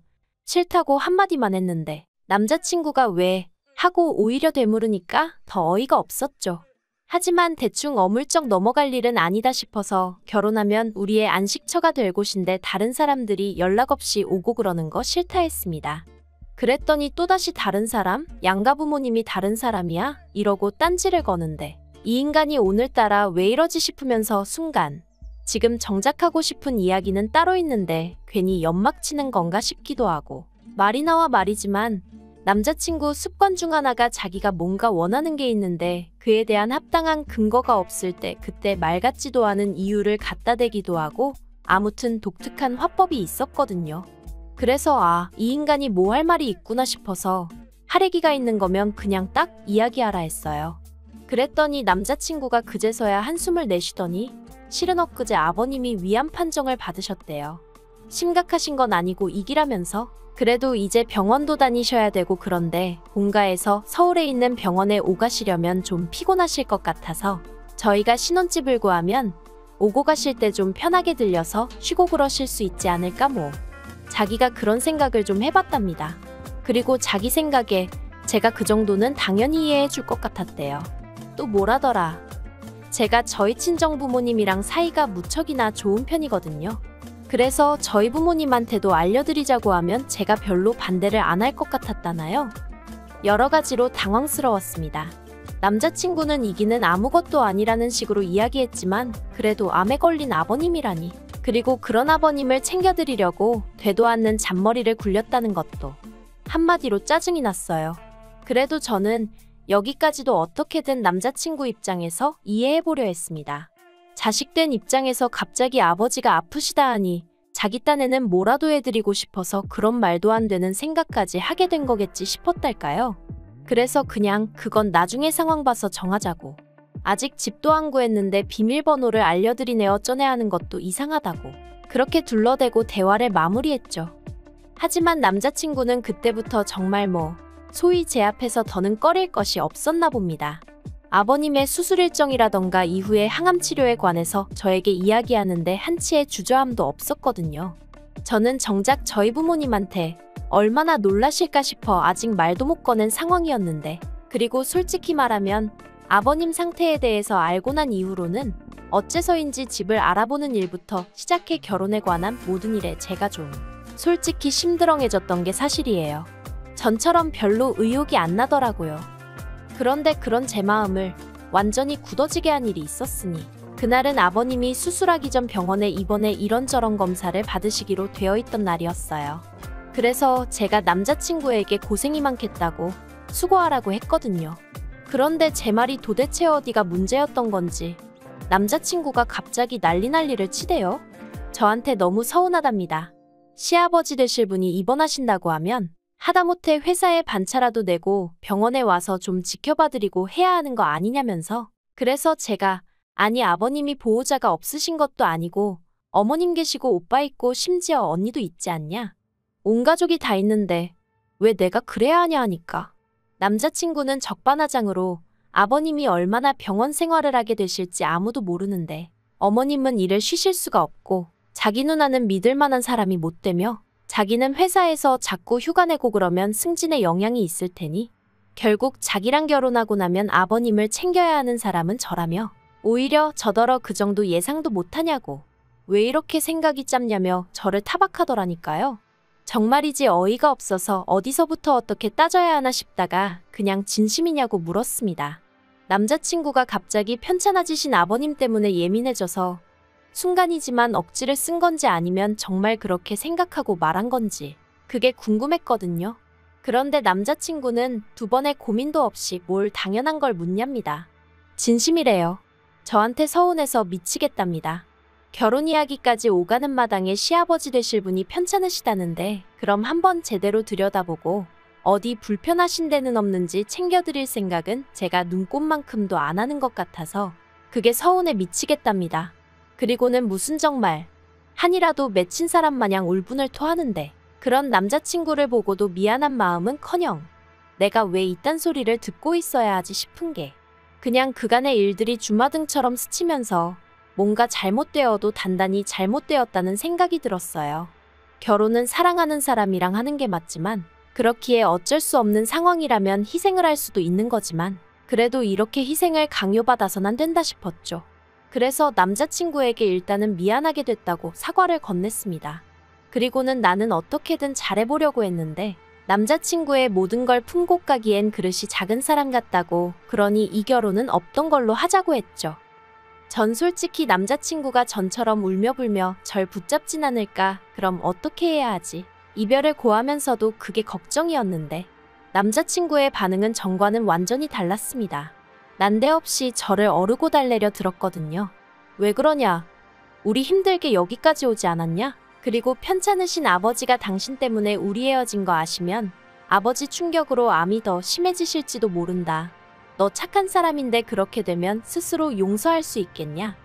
싫다고 한마디만 했는데 남자친구가 왜 하고 오히려 되물으니까 더 어이가 없었죠. 하지만 대충 어물쩍 넘어갈 일은 아니다 싶어서 결혼하면 우리의 안식처가 될 곳인데 다른 사람들이 연락 없이 오고 그러는 거 싫다 했습니다. 그랬더니 또다시 다른 사람? 양가 부모님이 다른 사람이야? 이러고 딴지를 거는데 이 인간이 오늘따라 왜 이러지 싶으면서 순간 지금 정작 하고 싶은 이야기는 따로 있는데 괜히 연막 치는 건가 싶기도 하고 말이 나와 말이지만 남자친구 습관 중 하나가 자기가 뭔가 원하는 게 있는데 그에 대한 합당한 근거가 없을 때 그때 말 같지도 않은 이유를 갖다 대기도 하고 아무튼 독특한 화법이 있었거든요. 그래서 이 인간이 뭐 할 말이 있구나 싶어서 할애기가 있는 거면 그냥 딱 이야기하라 했어요. 그랬더니 남자친구가 그제서야 한숨을 내쉬더니 실은 엊그제 아버님이 위암 판정을 받으셨대요. 심각하신 건 아니고 이기라면서 그래도 이제 병원도 다니셔야 되고 그런데 본가에서 서울에 있는 병원에 오가시려면 좀 피곤하실 것 같아서 저희가 신혼집을 구하면 오고 가실 때 좀 편하게 들려서 쉬고 그러실 수 있지 않을까 뭐. 자기가 그런 생각을 좀 해봤답니다. 그리고 자기 생각에 제가 그 정도는 당연히 이해해 줄 것 같았대요. 또 뭐라더라. 제가 저희 친정 부모님이랑 사이가 무척이나 좋은 편이거든요. 그래서 저희 부모님한테도 알려드리자고 하면 제가 별로 반대를 안 할 것 같았다나요? 여러 가지로 당황스러웠습니다. 남자친구는 이기는 아무것도 아니라는 식으로 이야기했지만 그래도 암에 걸린 아버님이라니. 그리고 그런 아버님을 챙겨드리려고 되도 않는 잔머리를 굴렸다는 것도 한마디로 짜증이 났어요. 그래도 저는 여기까지도 어떻게든 남자친구 입장에서 이해해보려 했습니다. 자식된 입장에서 갑자기 아버지가 아프시다 하니 자기 딴에는 뭐라도 해드리고 싶어서 그런 말도 안 되는 생각까지 하게 된 거겠지 싶었달까요? 그래서 그냥 그건 나중에 상황 봐서 정하자고. 아직 집도 안 구했는데 비밀번호를 알려드리네 어쩌네 하는 것도 이상하다고. 그렇게 둘러대고 대화를 마무리했죠. 하지만 남자친구는 그때부터 정말 소위 제 앞에서 더는 꺼릴 것이 없었나 봅니다. 아버님의 수술 일정이라던가 이후의 항암 치료에 관해서 저에게 이야기하는데 한치의 주저함도 없었거든요. 저는 정작 저희 부모님한테 얼마나 놀라실까 싶어 아직 말도 못 꺼낸 상황이었는데, 그리고 솔직히 말하면 아버님 상태에 대해서 알고 난 이후로는 어째서인지 집을 알아보는 일부터 시작해 결혼에 관한 모든 일에 제가 좀 솔직히 심드렁해졌던 게 사실이에요. 전처럼 별로 의욕이 안 나더라고요. 그런데 그런 제 마음을 완전히 굳어지게 한 일이 있었으니 그날은 아버님이 수술하기 전 병원에 입원해 이런저런 검사를 받으시기로 되어 있던 날이었어요. 그래서 제가 남자친구에게 고생이 많겠다고 수고하라고 했거든요. 그런데 제 말이 도대체 어디가 문제였던 건지 남자친구가 갑자기 난리를 치대요. 저한테 너무 서운하답니다. 시아버지 되실 분이 입원하신다고 하면 하다못해 회사에 반차라도 내고 병원에 와서 좀 지켜봐드리고 해야 하는 거 아니냐면서. 그래서 제가 아니 아버님이 보호자가 없으신 것도 아니고 어머님 계시고 오빠 있고 심지어 언니도 있지 않냐? 온 가족이 다 있는데 왜 내가 그래야 하냐 하니까 남자친구는 적반하장으로 아버님이 얼마나 병원 생활을 하게 되실지 아무도 모르는데 어머님은 일을 쉬실 수가 없고 자기 누나는 믿을 만한 사람이 못 되며 자기는 회사에서 자꾸 휴가 내고 그러면 승진에 영향이 있을 테니 결국 자기랑 결혼하고 나면 아버님을 챙겨야 하는 사람은 저라며 오히려 저더러 그 정도 예상도 못하냐고 왜 이렇게 생각이 짧냐며 저를 타박하더라니까요. 정말이지 어이가 없어서 어디서부터 어떻게 따져야 하나 싶다가 그냥 진심이냐고 물었습니다. 남자친구가 갑자기 편찮아지신 아버님 때문에 예민해져서 순간이지만 억지를 쓴 건지 아니면 정말 그렇게 생각하고 말한 건지 그게 궁금했거든요. 그런데 남자친구는 두 번의 고민도 없이 뭘 당연한 걸 묻냐입니다. 진심이래요. 저한테 서운해서 미치겠답니다. 결혼 이야기까지 오가는 마당에 시아버지 되실 분이 편찮으시다는데 그럼 한번 제대로 들여다보고 어디 불편하신 데는 없는지 챙겨드릴 생각은 제가 눈꼽만큼도 안 하는 것 같아서 그게 서운해 미치겠답니다. 그리고는 무슨 정말 한이라도 맺힌 사람 마냥 울분을 토하는데 그런 남자친구를 보고도 미안한 마음은커녕 내가 왜 이딴 소리를 듣고 있어야 하지 싶은 게 그냥 그간의 일들이 주마등처럼 스치면서 뭔가 잘못되어도 단단히 잘못되었다는 생각이 들었어요. 결혼은 사랑하는 사람이랑 하는 게 맞지만 그렇기에 어쩔 수 없는 상황이라면 희생을 할 수도 있는 거지만 그래도 이렇게 희생을 강요받아선 안 된다 싶었죠. 그래서 남자친구에게 일단은 미안하게 됐다고 사과를 건넸습니다. 그리고는 나는 어떻게든 잘해보려고 했는데 남자친구의 모든 걸 품고 가기엔 그릇이 작은 사람 같다고, 그러니 이 결혼은 없던 걸로 하자고 했죠. 전 솔직히 남자친구가 전처럼 울며불며 절 붙잡진 않을까, 그럼 어떻게 해야 하지? 이별을 고하면서도 그게 걱정이었는데 남자친구의 반응은 전과는 완전히 달랐습니다. 난데없이 저를 어르고 달래려 들었거든요. 왜 그러냐? 우리 힘들게 여기까지 오지 않았냐? 그리고 편찮으신 아버지가 당신 때문에 우리 헤어진 거 아시면 아버지 충격으로 암이 더 심해지실지도 모른다. 너 착한 사람인데 그렇게 되면 스스로 용서할 수 있겠냐?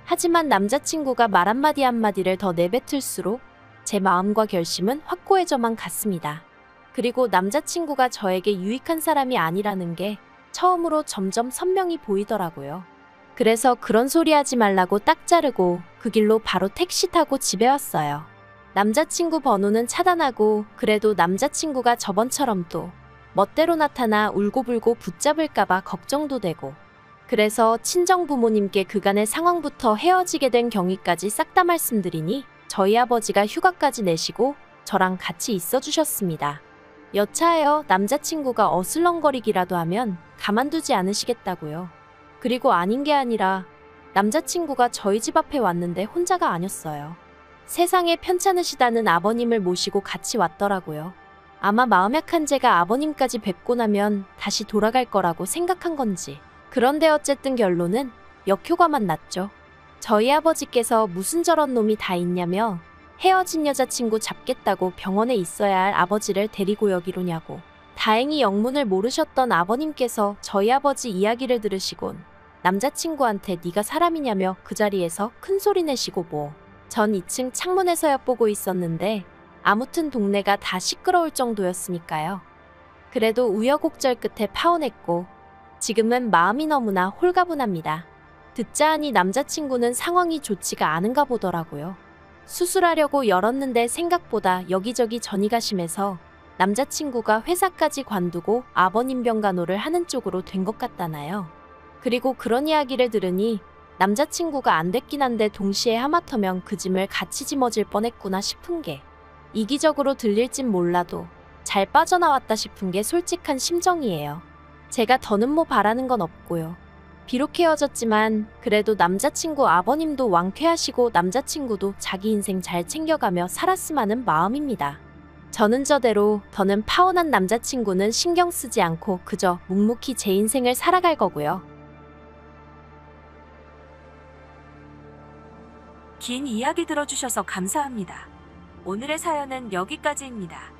하지만 남자친구가 말 한마디 한마디를 더 내뱉을수록 제 마음과 결심은 확고해져만 갔습니다. 그리고 남자친구가 저에게 유익한 사람이 아니라는 게 처음으로 점점 선명히 보이더라고요. 그래서 그런 소리 하지 말라고 딱 자르고 그 길로 바로 택시 타고 집에 왔어요. 남자친구 번호는 차단하고, 그래도 남자친구가 저번처럼 또 멋대로 나타나 울고불고 붙잡을까봐 걱정도 되고, 그래서 친정 부모님께 그간의 상황부터 헤어지게 된 경위까지 싹 다 말씀드리니 저희 아버지가 휴가까지 내시고 저랑 같이 있어 주셨습니다. 여차하여 남자친구가 어슬렁거리기라도 하면 가만두지 않으시겠다고요. 그리고 아닌 게 아니라 남자친구가 저희 집 앞에 왔는데 혼자가 아니었어요. 세상에 편찮으시다는 아버님을 모시고 같이 왔더라고요. 아마 마음 약한 제가 아버님까지 뵙고 나면 다시 돌아갈 거라고 생각한 건지. 그런데 어쨌든 결론은 역효과만 났죠. 저희 아버지께서 무슨 저런 놈이 다 있냐며 헤어진 여자친구 잡겠다고 병원에 있어야 할 아버지를 데리고 여기로냐고. 다행히 영문을 모르셨던 아버님께서 저희 아버지 이야기를 들으시곤 남자친구한테 네가 사람이냐며 그 자리에서 큰 소리 내시고 전 2층 창문에서 엿보고 있었는데 아무튼 동네가 다 시끄러울 정도였으니까요. 그래도 우여곡절 끝에 파혼했고 지금은 마음이 너무나 홀가분합니다. 듣자 하니 남자친구는 상황이 좋지가 않은가 보더라고요. 수술하려고 열었는데 생각보다 여기저기 전이가 심해서 남자친구가 회사까지 관두고 아버님 병간호를 하는 쪽으로 된 것 같다나요. 그리고 그런 이야기를 들으니 남자친구가 안 됐긴 한데 동시에 하마터면 그 짐을 같이 짊어질 뻔했구나 싶은 게, 이기적으로 들릴진 몰라도 잘 빠져나왔다 싶은 게 솔직한 심정이에요. 제가 더는 뭐 바라는 건 없고요. 비록 헤어졌지만 그래도 남자친구 아버님도 왕쾌하시고 남자친구도 자기 인생 잘 챙겨가며 살았음 하는 마음입니다. 저는 저대로 더는 파혼한 남자친구는 신경 쓰지 않고 그저 묵묵히 제 인생을 살아갈 거고요. 긴 이야기 들어주셔서 감사합니다. 오늘의 사연은 여기까지입니다.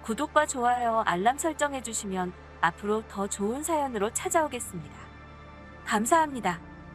구독과 좋아요, 알람 설정해주시면 앞으로 더 좋은 사연으로 찾아오겠습니다. 감사합니다.